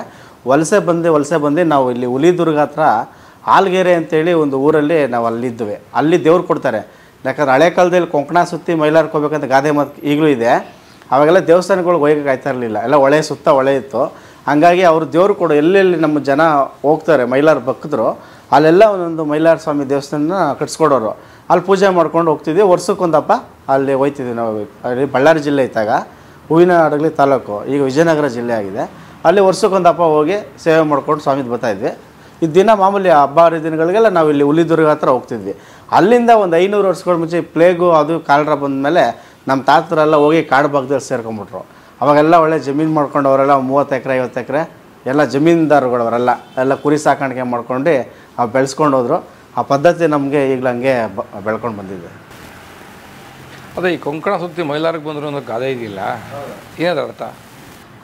Speaker 1: ವಲಸೆ ಬಂದು ನಾವು ಇಲ್ಲಿ ಹುಲಿದುರ್ಗ ಹತ್ರ ಆಲ್ಗೆರೆ ಅಂತೇಳಿ ಒಂದು ಊರಲ್ಲಿ ನಾವು ಅಲ್ಲಿದ್ವಿ. ಅಲ್ಲಿ ದೇವ್ರು ಕೊಡ್ತಾರೆ. ಯಾಕಂದ್ರೆ ಹಳೆ ಕಾಲದಲ್ಲಿ ಕೊಂಕಣ ಸುತ್ತಿ ಮೈಲಾರಕ್ಕೆ ಹೋಗ್ಬೇಕಂತ ಗಾದೆ ಮಾತು ಈಗಲೂ ಇದೆ. ಅವಾಗೆಲ್ಲ ದೇವಸ್ಥಾನಗಳಿಗೆ ಹೋಗೋಕೆ ಆಯ್ತಾ ಇರಲಿಲ್ಲ, ಎಲ್ಲ ಹೊಳೆ ಸುತ್ತ ಹೊಳೆ ಇತ್ತು. ಹಂಗಾಗಿ ಅವರು ದೇವ್ರು ಕೊಡು ಎಲ್ಲೆಲ್ಲಿ ನಮ್ಮ ಜನ ಹೋಗ್ತಾರೆ ಮೈಲಾರ ಭಕ್ತರು, ಅಲ್ಲೆಲ್ಲ ಒಂದೊಂದು ಮೈಲಾರ ಸ್ವಾಮಿ ದೇವಸ್ಥಾನ ಕಟ್ಸ್ಕೊಡೋರು. ಅಲ್ಲಿ ಪೂಜೆ ಮಾಡ್ಕೊಂಡು ಹೋಗ್ತಿದ್ವಿ. ವರ್ಷಕ್ಕೊಂದಪ್ಪ ಅಲ್ಲಿ ಹೋಗ್ತಿದ್ವಿ ನಾವು. ಅಲ್ಲಿ ಬಳ್ಳಾರಿ ಜಿಲ್ಲೆ ಇದ್ದಾಗ ಹೂವಿನಹಡಗಲಿ ತಾಲೂಕು, ಈಗ ವಿಜಯನಗರ ಜಿಲ್ಲೆ ಆಗಿದೆ. ಅಲ್ಲಿ ವರ್ಷಕ್ಕೊಂದಪ್ಪ ಹೋಗಿ ಸೇವೆ ಮಾಡ್ಕೊಂಡು ಸ್ವಾಮಿದು ಬರ್ತಾಯಿದ್ವಿ. ಈ ದಿನ ಮಾಮೂಲಿ ಹಬ್ಬ ಹರಿದಿನಗಳಿಗೆಲ್ಲ ನಾವು ಇಲ್ಲಿ ಹುಲಿದುರ್ಗ ಹತ್ರ ಹೋಗ್ತಿದ್ವಿ. ಅಲ್ಲಿಂದ ಒಂದು 500 ವರ್ಷಗಳ ಮುಂಚೆ ಪ್ಲೇಗು ಅದು ಕಾಲರ ಬಂದಮೇಲೆ ನಮ್ಮ ತಾತರೆಲ್ಲ ಹೋಗಿ ಕಾಡು ಭಾಗದಲ್ಲಿ ಸೇರ್ಕೊಂಡ್ಬಿಟ್ರು. ಅವಾಗೆಲ್ಲ ಒಳ್ಳೆ ಜಮೀನು ಮಾಡ್ಕೊಂಡು ಅವರೆಲ್ಲ 30 ಎಕರೆ 50 ಎಕರೆ ಎಲ್ಲ ಜಮೀನ್ದಾರುಗಳು ಅವರೆಲ್ಲ ಎಲ್ಲ ಕುರಿ ಸಾಕಾಣಿಕೆ ಮಾಡ್ಕೊಂಡು ಬೆಳೆಸ್ಕೊಂಡು ಹೋದರು. ಆ ಪದ್ಧತಿ ನಮಗೆ ಈಗಲೂ ಹಂಗೆ ಬೆಳ್ಕೊಂಡು ಬಂದಿದೆ.
Speaker 2: ಅದೇ ಈ ಕೊಂಕಣ ಸುತ್ತಿ ಮೈಲಾರಕ್ಕೆ ಬಂದರು ಅನ್ನೋ ಗಾದೆ ಇದೆಯಲ್ಲ, ಏನಾದ್ರು ಅರ್ಥ?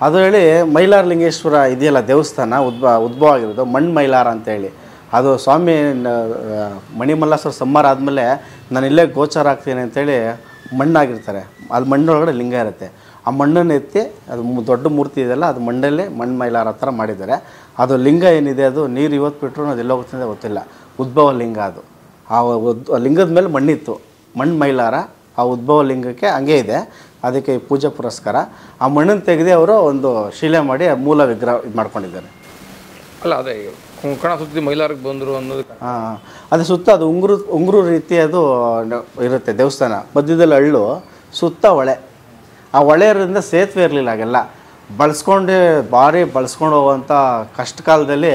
Speaker 1: ಅದು ಹೇಳಿ ಮೈಲಾರ ಲಿಂಗೇಶ್ವರ ಇದೆಯಲ್ಲ ದೇವಸ್ಥಾನ ಉದ್ಭವ ಆಗಿರೋದು ಮಣ್ಣು ಮೈಲಾರ ಅಂತೇಳಿ. ಅದು ಸ್ವಾಮಿ ಮಣಿಮಲ್ಲಾಸುರ ಸಂಹಾರ ಆದಮೇಲೆ ನಾನು ಇಲ್ಲೇ ಗೋಚಾರ ಆಗ್ತೀನಿ ಅಂತೇಳಿ ಮಣ್ಣಾಗಿರ್ತಾರೆ. ಅದು ಮಣ್ಣೊಳಗಡೆ ಲಿಂಗ ಇರುತ್ತೆ. ಆ ಮಣ್ಣನ್ನು ಎತ್ತಿ ಅದು ದೊಡ್ಡ ಮೂರ್ತಿ ಇದೆಯಲ್ಲ ಅದು ಮಣ್ಣಲ್ಲಿ ಮಣ್ಣು ಮೈಲಾರ ಥರ ಮಾಡಿದ್ದಾರೆ. ಅದು ಲಿಂಗ ಏನಿದೆ ಅದು ನೀರು ಇವತ್ತು ಬಿಟ್ಟರು ಅದು ಎಲ್ಲ ಹೋಗ್ತಿದೆ ಗೊತ್ತಿಲ್ಲ. ಉದ್ಭವ ಲಿಂಗ ಅದು. ಆ ಲಿಂಗದ ಮೇಲೆ ಮಣ್ಣಿತ್ತು, ಮಣ್ಣು ಮೈಲಾರ. ಆ ಉದ್ಭವ ಲಿಂಗಕ್ಕೆ ಹಂಗೆ ಇದೆ. ಅದಕ್ಕೆ ಪೂಜೆ ಪುರಸ್ಕಾರ ಆ ಮಣ್ಣನ್ನು ತೆಗೆದು ಅವರು ಒಂದು ಶಿಲೆ ಮಾಡಿ ಮೂಲ ವಿಗ್ರಹ ಇದು ಮಾಡ್ಕೊಂಡಿದ್ದಾರೆ.
Speaker 2: ಅಲ್ಲ ಅದೇ ಕೊಂಕಣ ಸುತ್ತಿ ಮೈಲಾರಕ್ಕೆ ಬಂದರು ಅನ್ನೋದು.
Speaker 1: ಹಾಂ, ಅದು ಸುತ್ತ ಅದು ಉಂಗುರು ರೀತಿ ಅದು ಇರುತ್ತೆ ದೇವಸ್ಥಾನ. ಮಧ್ಯದಲ್ಲಿ ಹಳ್ಳು, ಸುತ್ತ ಹೊಳೆ. ಆ ಹೊಳೆ ಇರೋದ್ರಿಂದ ಸೇತುವೆ ಇರಲಿಲ್ಲ. ಆಗೆಲ್ಲ ಬಳಸ್ಕೊಂಡು ಭಾರಿ ಬಳಸ್ಕೊಂಡು ಹೋಗುವಂಥ ಕಷ್ಟ ಕಾಲದಲ್ಲಿ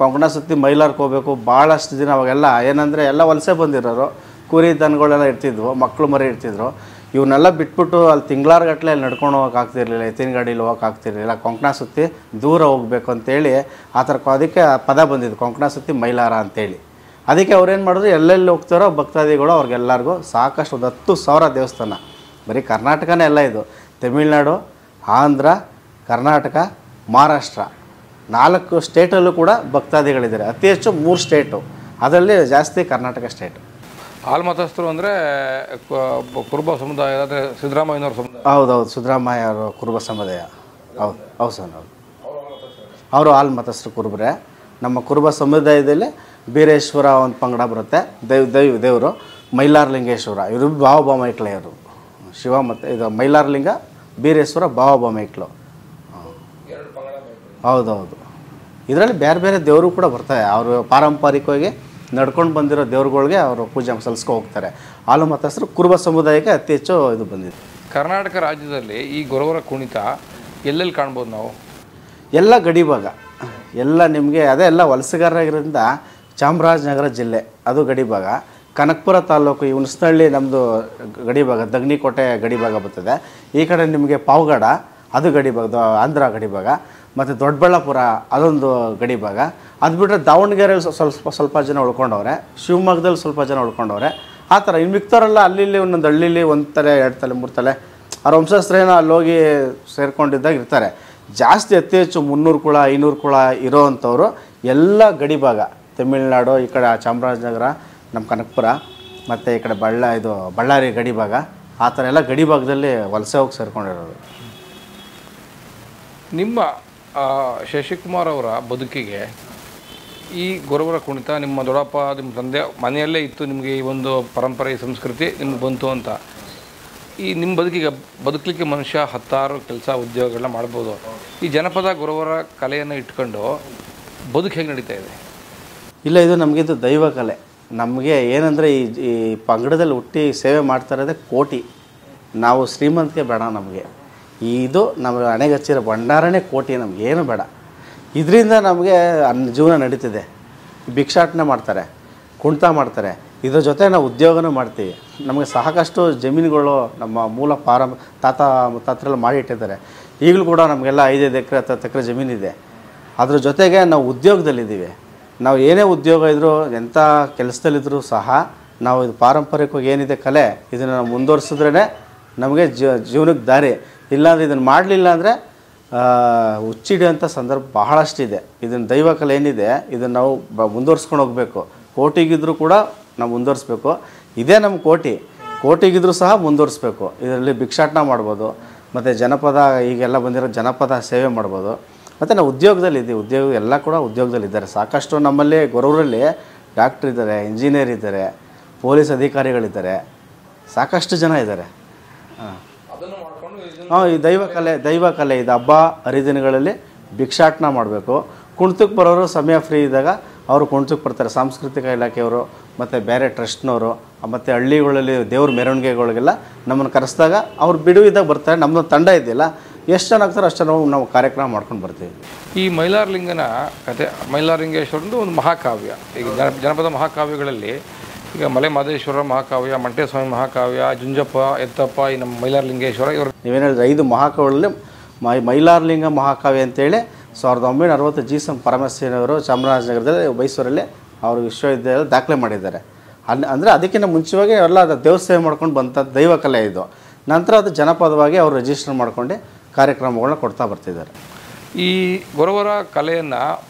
Speaker 1: ಕೊಂಕಣ ಸುತ್ತಿ ಮೈಲಾರಕ್ಕೆ ಹೋಗ್ಬೇಕು. ಭಾಳಷ್ಟು ದಿನ ಅವಾಗೆಲ್ಲ ಏನಂದರೆ ಎಲ್ಲ ವಲಸೆ ಬಂದಿರೋರು, ಕುರಿ ದನಗಳೆಲ್ಲ ಇರ್ತಿದ್ವು, ಮಕ್ಕಳು ಮರಿ ಇರ್ತಿದ್ರು. ಇವನ್ನೆಲ್ಲ ಬಿಟ್ಬಿಟ್ಟು ಅಲ್ಲಿ ತಿಂಗಳಾರ್ಗಟ್ಟಲೆ ಅಲ್ಲಿ ನಡ್ಕೊಂಡು ಹೋಗೋಕ್ಕಾಗ್ತಿರ್ಲಿಲ್ಲ, ಎತ್ತಿನ ಗಾಡೀಲಿ ಹೋಗೋಕ್ಕಾಗ್ತಿರ್ಲಿಲ್ಲ. ಕೊಂಕಣ ಸುತ್ತಿ ದೂರ ಹೋಗಬೇಕು ಅಂತೇಳಿ ಆ ಥರ ಅದಕ್ಕೆ ಪದ ಬಂದಿದ್ದು ಕೊಂಕಣ ಸುತ್ತಿ ಮೈಲಾರ ಅಂತೇಳಿ. ಅದಕ್ಕೆ ಅವ್ರೇನು ಮಾಡಿದ್ರು, ಎಲ್ಲೆಲ್ಲಿ ಹೋಗ್ತಾರೋ ಭಕ್ತಾದಿಗಳು ಅವ್ರಿಗೆಲ್ಲರಿಗೂ ಸಾಕಷ್ಟು 10,000 ದೇವಸ್ಥಾನ. ಬರೀ ಕರ್ನಾಟಕನೇ ಎಲ್ಲ ಇದು. ತಮಿಳ್ನಾಡು, ಆಂಧ್ರ, ಕರ್ನಾಟಕ, ಮಹಾರಾಷ್ಟ್ರ 4 ಸ್ಟೇಟಲ್ಲೂ ಕೂಡ ಭಕ್ತಾದಿಗಳಿದ್ದಾರೆ. ಅತಿ ಹೆಚ್ಚು 3 ಸ್ಟೇಟು, ಅದರಲ್ಲಿ ಜಾಸ್ತಿ ಕರ್ನಾಟಕ ಸ್ಟೇಟು.
Speaker 2: ಆಲ್ಮತಸ್ಥರು ಅಂದರೆ ಕುರುಬ ಸಮುದಾಯ, ಅಂದರೆ ಸಿದ್ದರಾಮಯ್ಯನವ್ರ ಸಮುದಾಯ.
Speaker 1: ಹೌದೌದು, ಸಿದ್ದರಾಮಯ್ಯ ಅವರು ಕುರುಬ ಸಮುದಾಯ. ಹೌದು ಸರ್. ಅವರು ಆಲ್ಮತಸ್ಥರು ಕುರುಬರೇ. ನಮ್ಮ ಕುರುಬ ಸಮುದಾಯದಲ್ಲಿ ಬೀರೇಶ್ವರ ಒಂದು ಪಂಗಡ ಬರುತ್ತೆ, ದೇವರು ಮೈಲಾರ ಲಿಂಗೇಶ್ವರ. ಇವರು ಭಾವಭೌಮೈಕ್ಲೆ. ಇವರು ಶಿವ ಮತ್ತು ಇದು ಮೈಲಾರಲಿಂಗ, ಬೀರೇಶ್ವರ ಭಾವಭೌಮೈಕ್ಲು. ಹೌದೌದು. ಇದರಲ್ಲಿ ಬೇರೆ ಬೇರೆ ದೇವರು ಕೂಡ ಬರ್ತಾರೆ. ಅವರು ಪಾರಂಪರಿಕವಾಗಿ ನಡ್ಕೊಂಡು ಬಂದಿರೋ ದೇವ್ರುಗಳಿಗೆ ಅವರು ಪೂಜೆ ಸಲ್ಲಿಸ್ಕೊ ಹೋಗ್ತಾರೆ. ಆಲಮತಸ್ಥರು ಕುರುಬ ಸಮುದಾಯಕ್ಕೆ ಅತಿ ಹೆಚ್ಚು ಇದು ಬಂದಿದೆ.
Speaker 2: ಕರ್ನಾಟಕ ರಾಜ್ಯದಲ್ಲಿ ಈ ಗೊರವರ ಕುಣಿತ ಎಲ್ಲೆಲ್ಲಿ ಕಾಣ್ಬೋದು ನಾವು?
Speaker 1: ಎಲ್ಲ ಗಡಿಭಾಗ ಎಲ್ಲ ನಿಮಗೆ ಅದೇ ಎಲ್ಲ ವಲಸೆಗಾರರಾಗಿರೋದ್ರಿಂದ ಚಾಮರಾಜನಗರ ಜಿಲ್ಲೆ ಅದು ಗಡಿಭಾಗ. ಕನಕಪುರ ತಾಲೂಕು ಈ ಹುಣಸನಹಳ್ಳಿ ನಮ್ಮದು ಗಡಿಭಾಗ, ದಗ್ನಿಕೋಟೆ ಗಡಿಭಾಗ ಬರ್ತದೆ. ಈ ಕಡೆ ನಿಮಗೆ ಪಾವಗಡ ಅದು ಗಡಿಭಾಗ, ಆಂಧ್ರ ಗಡಿಭಾಗ. ಮತ್ತು ದೊಡ್ಡಬಳ್ಳಾಪುರ ಅದೊಂದು ಗಡಿಭಾಗ. ಅದು ಬಿಟ್ಟರೆ ದಾವಣಗೆರೆಯಲ್ಲಿ ಸ್ವಲ್ಪ ಜನ ಉಳ್ಕೊಂಡವ್ರೆ, ಶಿವಮೊಗ್ಗದಲ್ಲಿ ಸ್ವಲ್ಪ ಜನ ಉಳ್ಕೊಂಡವ್ರೆ. ಆ ಥರ ಇನ್ನು ಮಿಕ್ತವರೆಲ್ಲ ಅಲ್ಲಿ ಒಂದೊಂದು ಹಳ್ಳಿಲಿ 1 ತಲೆ 2 ತಲೆ 3 ತಲೆ ಅವ್ರ ವಂಶಸ್ಥರೇನೋ ಅಲ್ಲೋಗಿ ಸೇರ್ಕೊಂಡಿದ್ದಾಗ ಇರ್ತಾರೆ. ಜಾಸ್ತಿ ಅತಿ ಹೆಚ್ಚು 300 ಕುಳ 500 ಕುಳ ಇರೋವಂಥವ್ರು ಎಲ್ಲ ಗಡಿಭಾಗ, ತಮಿಳ್ನಾಡು, ಈ ಕಡೆ ಚಾಮರಾಜನಗರ, ನಮ್ಮ ಕನಕಪುರ, ಮತ್ತು ಈ ಕಡೆ ಬಳ್ಳಾರಿ ಗಡಿಭಾಗ, ಆ ಥರ ಎಲ್ಲ ಗಡಿಭಾಗದಲ್ಲಿ ವಲಸೆ ಹೋಗಿ ಸೇರ್ಕೊಂಡಿರೋದು.
Speaker 2: ನಿಮ್ಮ ಶಶಿಕುಮಾರ್ ಅವರ ಬದುಕಿಗೆ ಈ ಗೊರವರ ಕುಣಿತ ನಿಮ್ಮ ದೊಡ್ಡಪ್ಪ ನಿಮ್ಮ ತಂದೆ ಮನೆಯಲ್ಲೇ ಇತ್ತು, ನಿಮಗೆ ಈ ಒಂದು ಪರಂಪರೆ ಸಂಸ್ಕೃತಿ ನಿಮ್ಗೆ ಬಂತು ಅಂತ, ಈ ನಿಮ್ಮ ಬದುಕಲಿಕ್ಕೆ ಮನುಷ್ಯ 10 ಕೆಲಸ ಉದ್ಯೋಗಗಳನ್ನ ಮಾಡ್ಬೋದು. ಈ ಜನಪದ ಗೊರವರ ಕಲೆಯನ್ನು ಇಟ್ಕೊಂಡು ಬದುಕು ಹೇಗೆ ನಡೀತಾ ಇದೆ?
Speaker 1: ಇಲ್ಲ, ಇದು ನಮಗಿದು ದೈವ ಕಲೆ. ನಮಗೆ ಏನಂದರೆ ಈ ಪಂಗಡದಲ್ಲಿ ಹುಟ್ಟಿ ಸೇವೆ ಮಾಡ್ತಾ ಇರೋದೇ ಕೋಟಿ. ನಾವು ಶ್ರೀಮಂತಿಕೆ ಬೇಡ ನಮಗೆ. ಇದು ನಮ್ಮ ಹಣೆಗಚ್ಚಿರೋ ಭಂಡಾರನೇ ಕೋಟಿ, ನಮಗೇನು ಬೇಡ. ಇದರಿಂದ ನಮಗೆ ಜೀವನ ನಡೀತಿದೆ. ಭಿಕ್ಷಾಟನೆ ಮಾಡ್ತಾರೆ, ಕುಣಿತ ಮಾಡ್ತಾರೆ, ಇದ್ರ ಜೊತೆ ನಾವು ಉದ್ಯೋಗನೂ ಮಾಡ್ತೀವಿ. ನಮಗೆ ಸಾಕಷ್ಟು ಜಮೀನುಗಳು ನಮ್ಮ ಮೂಲ ತಾತರೆಲ್ಲ ಮಾಡಿ ಇಟ್ಟಿದ್ದಾರೆ. ಈಗಲೂ ಕೂಡ ನಮಗೆಲ್ಲ 5 ಎಕರೆ 10 ಎಕರೆ ಜಮೀನಿದೆ. ಅದ್ರ ಜೊತೆಗೆ ನಾವು ಉದ್ಯೋಗದಲ್ಲಿದ್ದೀವಿ. ನಾವು ಏನೇ ಉದ್ಯೋಗ ಇದ್ದರೂ, ಎಂಥ ಕೆಲಸದಲ್ಲಿದ್ದರೂ ಸಹ ನಾವು ಇದು ಪಾರಂಪರಿಕವಾಗಿ ಏನಿದೆ ಕಲೆ, ಇದನ್ನು ನಾವು ಮುಂದುವರಿಸಿದ್ರೇ ನಮಗೆ ಜೀವನಕ್ಕೆ ದಾರಿ. ಇಲ್ಲಾಂದರೆ ಇದನ್ನು ಮಾಡಲಿಲ್ಲ ಅಂದರೆ ಹುಚ್ಚಿಡಿಯೋಂಥ ಸಂದರ್ಭ ಬಹಳಷ್ಟಿದೆ. ಇದನ್ನು ದೈವ ಕಲೆ ಏನಿದೆ ಇದನ್ನು ನಾವು ಮುಂದುವರ್ಸ್ಕೊಂಡು ಹೋಗಬೇಕು. ಕೋಟಿಗಿದ್ರೂ ಕೂಡ ನಾವು ಮುಂದುವರಿಸ್ಬೇಕು. ಇದೇ ನಮ್ಮ ಕೋಟಿಗಿದ್ರೂ ಸಹ ಮುಂದುವರಿಸ್ಬೇಕು. ಇದರಲ್ಲಿ ಭಿಕ್ಷಾಟನ ಮಾಡ್ಬೋದು, ಮತ್ತು ಜನಪದ ಈಗೆಲ್ಲ ಬಂದಿರೋ ಜನಪದ ಸೇವೆ ಮಾಡ್ಬೋದು. ಮತ್ತು ನಾವು ಉದ್ಯೋಗದಲ್ಲಿದ್ದೀವಿ. ಎಲ್ಲ ಕೂಡ ಉದ್ಯೋಗದಲ್ಲಿದ್ದಾರೆ. ಸಾಕಷ್ಟು ನಮ್ಮಲ್ಲಿ ಗೊರವರಲ್ಲಿ ಡಾಕ್ಟ್ರ್ ಇದ್ದಾರೆ, ಇಂಜಿನಿಯರ್ ಇದ್ದಾರೆ, ಪೊಲೀಸ್ ಅಧಿಕಾರಿಗಳಿದ್ದಾರೆ, ಸಾಕಷ್ಟು ಜನ ಇದ್ದಾರೆ. ಈ ದೈವ ಕಲೆ ಇದು ಹಬ್ಬ ಹರಿದಿನಗಳಲ್ಲಿ ಭಿಕ್ಷಾಟನ ಮಾಡಬೇಕು. ಕುಣಿತಕ್ಕೆ ಬರೋರು ಸಮಯ ಫ್ರೀ ಇದ್ದಾಗ ಅವರು ಕುಣಿತಕ್ಕೆ ಬರ್ತಾರೆ. ಸಾಂಸ್ಕೃತಿಕ ಇಲಾಖೆಯವರು ಮತ್ತು ಬೇರೆ ಟ್ರಸ್ಟ್ನವರು ಮತ್ತು ಹಳ್ಳಿಗಳಲ್ಲಿ ದೇವ್ರ ಮೆರವಣಿಗೆಗಳಿಗೆಲ್ಲ ನಮ್ಮನ್ನು ಕರೆಸಿದಾಗ ಅವ್ರು ಬಿಡುವಿದ್ದಾಗ ಬರ್ತಾರೆ. ನಮ್ಮದು ತಂಡ ಇದೆಯಲ್ಲ, ಎಷ್ಟು ಜನ ಆಗ್ತಾರೋ ಅಷ್ಟು ನಾವು ಕಾರ್ಯಕ್ರಮ ಮಾಡ್ಕೊಂಡು ಬರ್ತೀವಿ.
Speaker 2: ಈ ಮೈಲಾರಲಿಂಗನ ಕತೆ, ಮೈಲಾರಲಿಂಗೇಶ್ವರಂದು ಒಂದು ಮಹಾಕಾವ್ಯ. ಈಗ ಜನಪದ ಮಹಾಕಾವ್ಯಗಳಲ್ಲಿ ಈಗ ಮಲೆ ಮಹದೇಶ್ವರ ಮಹಾಕಾವ್ಯ, ಮಂಟೇಸ್ವಾಮಿ ಮಹಾಕಾವ್ಯ, ಜುಂಜಪ್ಪ, ಎತ್ತಪ್ಪ, ಈ ನಮ್ಮ ಮೈಲಾರಲಿಂಗೇಶ್ವರ ಇವರು
Speaker 1: ನೀವೇನು ಹೇಳಿದ್ರೆ 5 ಮಹಾಕಾವ್ಯಗಳಲ್ಲಿ ಮೈಲಾರಲಿಂಗ ಮಹಾಕಾವ್ಯ ಅಂತೇಳಿ 1960 ಜಿ ಎಸ್ ಪರಮಶಿವನವರು ಚಾಮರಾಜನಗರದಲ್ಲಿ ಮೈಸೂರಲ್ಲಿ ಅವರು ವಿಶ್ವವಿದ್ಯಾಲಯ ದಾಖಲೆ ಮಾಡಿದ್ದಾರೆ. ಅಂದರೆ ಅದಕ್ಕಿಂತ ಮುಂಚಿತವಾಗಿ ಎಲ್ಲ ದೇವ್ರ ಸೇವೆ ಮಾಡ್ಕೊಂಡು ಬಂತ ದೈವ ಕಲೆ ಇದು. ನಂತರ ಅದು ಜನಪದವಾಗಿ ಅವರು ರಿಜಿಸ್ಟರ್ ಮಾಡ್ಕೊಂಡು ಕಾರ್ಯಕ್ರಮಗಳನ್ನ ಕೊಡ್ತಾ ಬರ್ತಿದ್ದಾರೆ.
Speaker 2: ಈ ಗೊರವರ ಕಲೆಯನ್ನು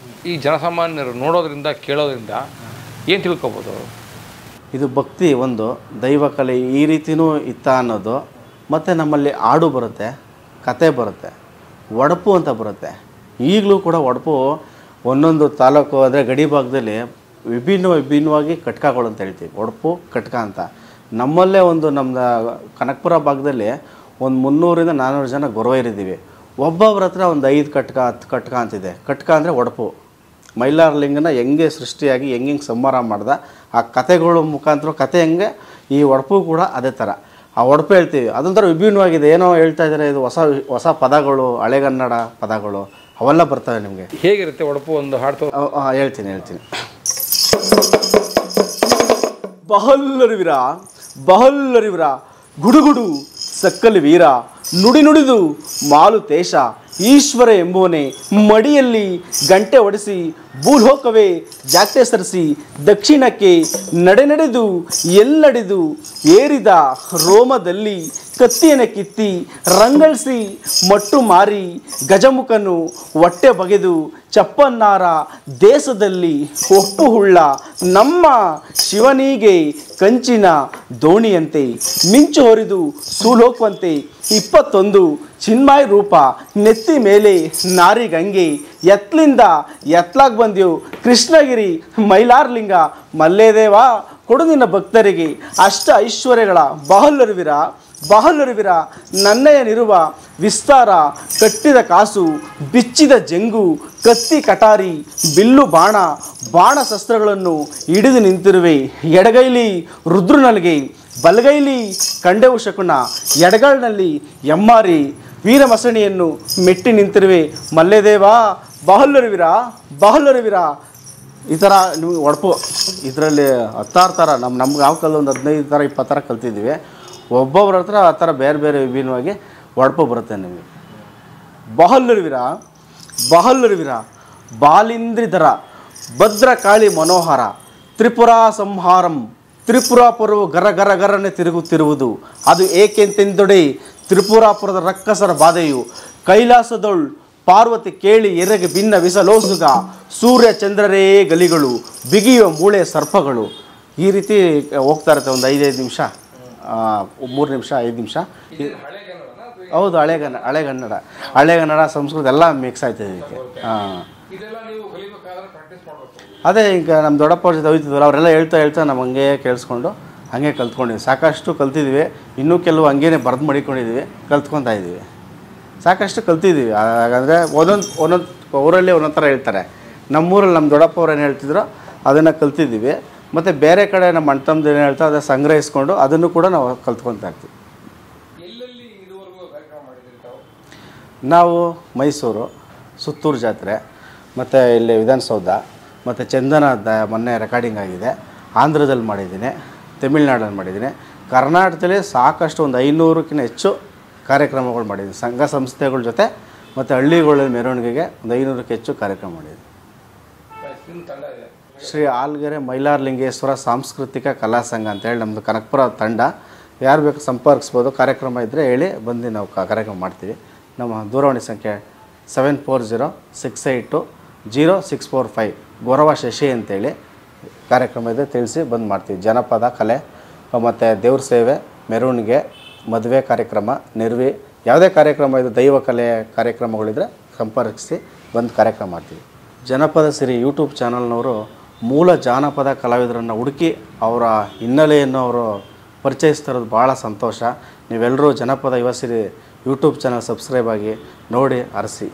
Speaker 2: ಈ ಜನಸಾಮಾನ್ಯರು ನೋಡೋದ್ರಿಂದ ಕೇಳೋದ್ರಿಂದ ಏನು ತಿಳ್ಕೊಬೋದು?
Speaker 1: ಇದು ಭಕ್ತಿ, ಒಂದು ದೈವ ಕಲೆ ಈ ರೀತಿಯೂ ಇತ್ತ ಅನ್ನೋದು. ಮತ್ತು ನಮ್ಮಲ್ಲಿ ಹಾಡು ಬರುತ್ತೆ, ಕತೆ ಬರುತ್ತೆ, ಒಡಪು ಅಂತ ಬರುತ್ತೆ. ಈಗಲೂ ಕೂಡ ಒಡಪು ಒಂದೊಂದು ತಾಲೂಕು ಅಂದರೆ ಗಡಿ ಭಾಗದಲ್ಲಿ ವಿಭಿನ್ನವಾಗಿ ಕಟ್ಕಗಳು ಅಂತ ಹೇಳ್ತೀವಿ. ಒಡಪು ಕಟ್ಕ ಅಂತ. ನಮ್ಮಲ್ಲೇ ನಮ್ಮ ಕನಕಪುರ ಭಾಗದಲ್ಲಿ ಒಂದು 300ರಿಂದ 400 ಜನ ಗೊರವೈರಿದ್ದೀವಿ. ಒಬ್ಬೊಬ್ಬರ ಹತ್ರ ಒಂದು 5 ಕಟ್ಕ 10 ಕಟ್ಕ ಅಂತಿದೆ. ಕಟ್ಕ ಅಂದರೆ ಒಡಪು. ಮೈಲಾರಲಿಂಗನ ಹೆಂಗೆ ಸೃಷ್ಟಿಯಾಗಿ ಹೆಂಗೆ ಸಂಹಾರ ಮಾಡ್ದ ಆ ಕತೆಗಳ ಮುಖಾಂತರ ಕತೆ ಹೆಂಗೆ ಈ ಒಡಪು ಕೂಡ ಅದೇ ಥರ. ಆ ಒಡಪು ಹೇಳ್ತೀವಿ, ಅದೊಂಥರ ವಿಭಿನ್ನವಾಗಿದೆ. ಏನೋ ಹೇಳ್ತಾ ಇದ್ದಾರೆ, ಇದು ಹೊಸ ಪದಗಳು, ಹಳೆಗನ್ನಡ ಪದಗಳು ಅವೆಲ್ಲ ಬರ್ತವೆ. ನಿಮಗೆ
Speaker 2: ಹೇಗಿರುತ್ತೆ ಒಡಪು ಒಂದು ಹಾಡ್ತು?
Speaker 1: ಹೇಳ್ತೀನಿ. ಬಹಲ್ಲರಿವಿರ ಬಹಲ್ಲರಿವಿರ ಗುಡುಗುಡು ಸಕ್ಕಲಿ ವೀರ ನುಡಿದು ಮಾಲುತೇಶ ಈಶ್ವರ ಎಂಬುವನೇ ಮಡಿಯಲ್ಲಿ ಗಂಟೆ ಹೊಡೆಸಿ ಭೂಲೋಕವೇ ಜಾಕ್ಟೆ ಸರಿಸಿ ದಕ್ಷಿಣಕ್ಕೆ ನಡೆದು ಎಲ್ಲಡಿದು ಏರಿದ ರೋಮದಲ್ಲಿ ಕತ್ತಿಯನ್ನು ಕಿತ್ತಿ ರಂಗಳಿಸಿ ಮಟ್ಟು ಮಾರಿ ಗಜಮುಖನು ಹೊಟ್ಟೆ ಬಗೆದು ಚಪ್ಪನ್ನಾರ ದೇಶದಲ್ಲಿ ಒಟ್ಟು ಹುಳ್ಳ ನಮ್ಮ ಶಿವನಿಗೆ ಕಂಚಿನ ದೋಣಿಯಂತೆ ಮಿಂಚು ಹೊರಿದು ಸೂಲೋಕುವಂತೆ 21 ಚಿನ್ಮಯ ರೂಪ ನೆತ್ತಿ ಮೇಲೆ ನಾರಿ ಗಂಗೆ ಎತ್ಲಿಂದ ಎತ್ಲಾಗ್ ಬಂದೆವು ಕೃಷ್ಣಗಿರಿ ಮೈಲಾರಲಿಂಗ ಮಲ್ಲೇದೇವ ಕೊಡು ನಿನ್ನ ಭಕ್ತರಿಗೆ ಅಷ್ಟ ಐಶ್ವರ್ಯಗಳ ಬಹಲ್ಲರುವಿರ ನನ್ನಯನಿರುವ ವಿಸ್ತಾರ ಕಟ್ಟಿದ ಕಾಸು ಬಿಚ್ಚಿದ ಜಂಗು ಕತ್ತಿ ಕಟಾರಿ ಬಿಲ್ಲು ಬಾಣ ಶಸ್ತ್ರಗಳನ್ನು ಹಿಡಿದು ನಿಂತಿರುವೆ ಎಡಗೈಲಿ ರುದ್ರನಲ್ಗೆ ಬಲಗೈಲಿ ಕಂಡೆವು ಶಕುನ ಎಡಗಾಳಿನಲ್ಲಿ ಎಮ್ಮಾರಿ ವೀರಮಸಣಿಯನ್ನು ಮೆಟ್ಟಿ ನಿಂತಿರುವೆ ಮಲ್ಲೇದೇವ ಬಹಲ್ಲರುವಿರ ಈ ಥರ ನಿಮಗೆ ಒಡಪು ಇದರಲ್ಲಿ 16 ಥರ ನಮ್ಗೆ ಯಾವ ಕಲ್ಲು ಒಂದು 15 ಥರ 20 ಥರ ಕಲ್ತಿದ್ದೀವಿ. ಒಬ್ಬೊಬ್ಬರ ಹತ್ರ ಆ ಥರ ಬೇರೆ ವಿಭಿನ್ನವಾಗಿ ಒಡಪು ಬರುತ್ತೆ ನಿಮಗೆ. ಬಹಲ್ಲರುವಿರ ಬಾಲಿಂದ್ರಿಧರ ಭದ್ರಕಾಳಿ ಮನೋಹರ ತ್ರಿಪುರಾ ಸಂಹಾರಂ ತ್ರಿಪುರಾಪುರವು ಗರಗರನೆ ತಿರುಗುತ್ತಿರುವುದು ಅದು ಏಕೆಂತೆಂದೊಡೆ ತ್ರಿಪುರಾಪುರದ ರಕ್ಕಸರ ಬಾಧೆಯು ಕೈಲಾಸದೊಳ್ ಪಾರ್ವತಿ ಕೇಳಿ ಎರಗೆ ಭಿನ್ನ ವಿಸಲೋಸುಗ ಸೂರ್ಯ ಚಂದ್ರರೇ ಗಲಿಗಳು ಬಿಗಿಯುವ ಮೂಳೆ ಸರ್ಪಗಳು. ಈ ರೀತಿ ಹೋಗ್ತಾ ಇರುತ್ತೆ. ಒಂದು 5 ನಿಮಿಷ 3 ನಿಮಿಷ 5 ನಿಮಿಷ. ಹೌದು, ಹಳೆಗನ್ನಡ ಸಂಸ್ಕೃತ ಎಲ್ಲ ಮಿಕ್ಸ್ ಆಯ್ತದೆ ಇದಕ್ಕೆ. ಅದೇ ಈಗ ನಮ್ಮ ದೊಡ್ಡಪ್ಪವ್ರ ಜೊತೆ ಹೋಗ್ತಿದ್ವಲ್ಲ, ಅವರೆಲ್ಲ ಹೇಳ್ತಾ ನಾವು ಹಂಗೆ ಕೇಳಿಸ್ಕೊಂಡು ಹಾಗೆ ಕಲ್ತ್ಕೊಂಡಿದ್ವಿ. ಸಾಕಷ್ಟು ಕಲ್ತಿದ್ವಿ. ಇನ್ನೂ ಕೆಲವು ಹಂಗೇ ಬರೆದು ಮಡಿಕೊಂಡಿದ್ವಿ, ಕಲ್ತ್ಕೊತಾ ಇದ್ದೀವಿ. ಸಾಕಷ್ಟು ಕಲ್ತಿದ್ದೀವಿ. ಹಾಗಂದರೆ ಒಂದೊಂದು ಊರಲ್ಲಿ ಒಂದೊಂದು ಥರ ಹೇಳ್ತಾರೆ. ನಮ್ಮೂರಲ್ಲಿ ನಮ್ಮ ದೊಡ್ಡಪ್ಪವ್ರು ಏನು ಹೇಳ್ತಿದ್ರು ಅದನ್ನು ಕಲ್ತಿದ್ದೀವಿ. ಮತ್ತು ಬೇರೆ ಕಡೆ ನಮ್ಮ ಅಣ್ಣ ತಮ್ಮದು ಏನು ಹೇಳ್ತಾರೆ ಅದನ್ನು ಸಂಗ್ರಹಿಸ್ಕೊಂಡು ಅದನ್ನು ಕೂಡ ನಾವು ಕಲ್ತ್ಕೊತಾ ಇರ್ತೀವಿ. ನಾವು ಮೈಸೂರು, ಸುತ್ತೂರು ಜಾತ್ರೆ, ಮತ್ತು ಇಲ್ಲಿ ವಿಧಾನಸೌಧ, ಮತ್ತು ಚಂದನದ ಮೊನ್ನೆ ರೆಕಾರ್ಡಿಂಗ್ ಆಗಿದೆ. ಆಂಧ್ರದಲ್ಲಿ ಮಾಡಿದ್ದೀನಿ, ತಮಿಳ್ನಾಡಲ್ಲಿ ಮಾಡಿದ್ದೀನಿ. ಕರ್ನಾಟಕದಲ್ಲಿ ಸಾಕಷ್ಟು ಒಂದು 500ಕ್ಕಿಂತ ಹೆಚ್ಚು ಕಾರ್ಯಕ್ರಮಗಳು ಮಾಡಿದ್ದೀನಿ. ಸಂಘ ಸಂಸ್ಥೆಗಳ ಜೊತೆ ಮತ್ತು ಹಳ್ಳಿಗಳ ಮೆರವಣಿಗೆಗೆ ಒಂದು 500ಕ್ಕೆ ಹೆಚ್ಚು ಕಾರ್ಯಕ್ರಮ ಮಾಡಿದ್ದೀನಿ. ಶ್ರೀ ಆಲ್ಗೆರೆ ಮೈಲಾರಲಿಂಗೇಶ್ವರ ಸಾಂಸ್ಕೃತಿಕ ಕಲಾ ಸಂಘ ಅಂತೇಳಿ ನಮ್ಮದು ಕನಕಪುರ ತಂಡ. ಯಾರು ಬೇಕು ಸಂಪರ್ಕಿಸ್ಬೋದು. ಕಾರ್ಯಕ್ರಮ ಇದ್ದರೆ ಹೇಳಿ ಬಂದು ನಾವು ಕಾರ್ಯಕ್ರಮ ಮಾಡ್ತೀವಿ. ನಮ್ಮ ದೂರವಾಣಿ ಸಂಖ್ಯೆ 7406820645 ಗೊರವ ಶಶಿ ಅಂತೇಳಿ. ಕಾರ್ಯಕ್ರಮ ಇದೆ, ತಿಳಿಸಿ ಬಂದು ಮಾಡ್ತೀವಿ. ಜನಪದ ಕಲೆ ಮತ್ತು ದೇವ್ರ ಸೇವೆ, ಮೆರವಣಿಗೆ, ಮದುವೆ ಕಾರ್ಯಕ್ರಮ, ನೆರವಿ, ಯಾವುದೇ ಕಾರ್ಯಕ್ರಮ ಇದು ದೈವ ಕಲೆ ಕಾರ್ಯಕ್ರಮಗಳಿದ್ರೆ ಸಂಪರ್ಕಿಸಿ ಬಂದು ಕಾರ್ಯಕ್ರಮ ಮಾಡ್ತೀವಿ. ಜನಪದ ಸಿರಿ ಯೂಟ್ಯೂಬ್ ಚಾನಲ್ನವರು ಮೂಲ ಜಾನಪದ ಕಲಾವಿದರನ್ನು ಹುಡುಕಿ ಅವರ ಹಿನ್ನೆಲೆಯನ್ನು ಅವರು ಪರಿಚಯಿಸ್ತಿರೋದು ಭಾಳ ಸಂತೋಷ. ನೀವೆಲ್ಲರೂ ಜನಪದ ಯುವ ಸಿರಿ ಯೂಟ್ಯೂಬ್ ಚಾನಲ್ ಸಬ್ಸ್ಕ್ರೈಬ್ ಆಗಿ ನೋಡಿ, ಹರಿಸಿ.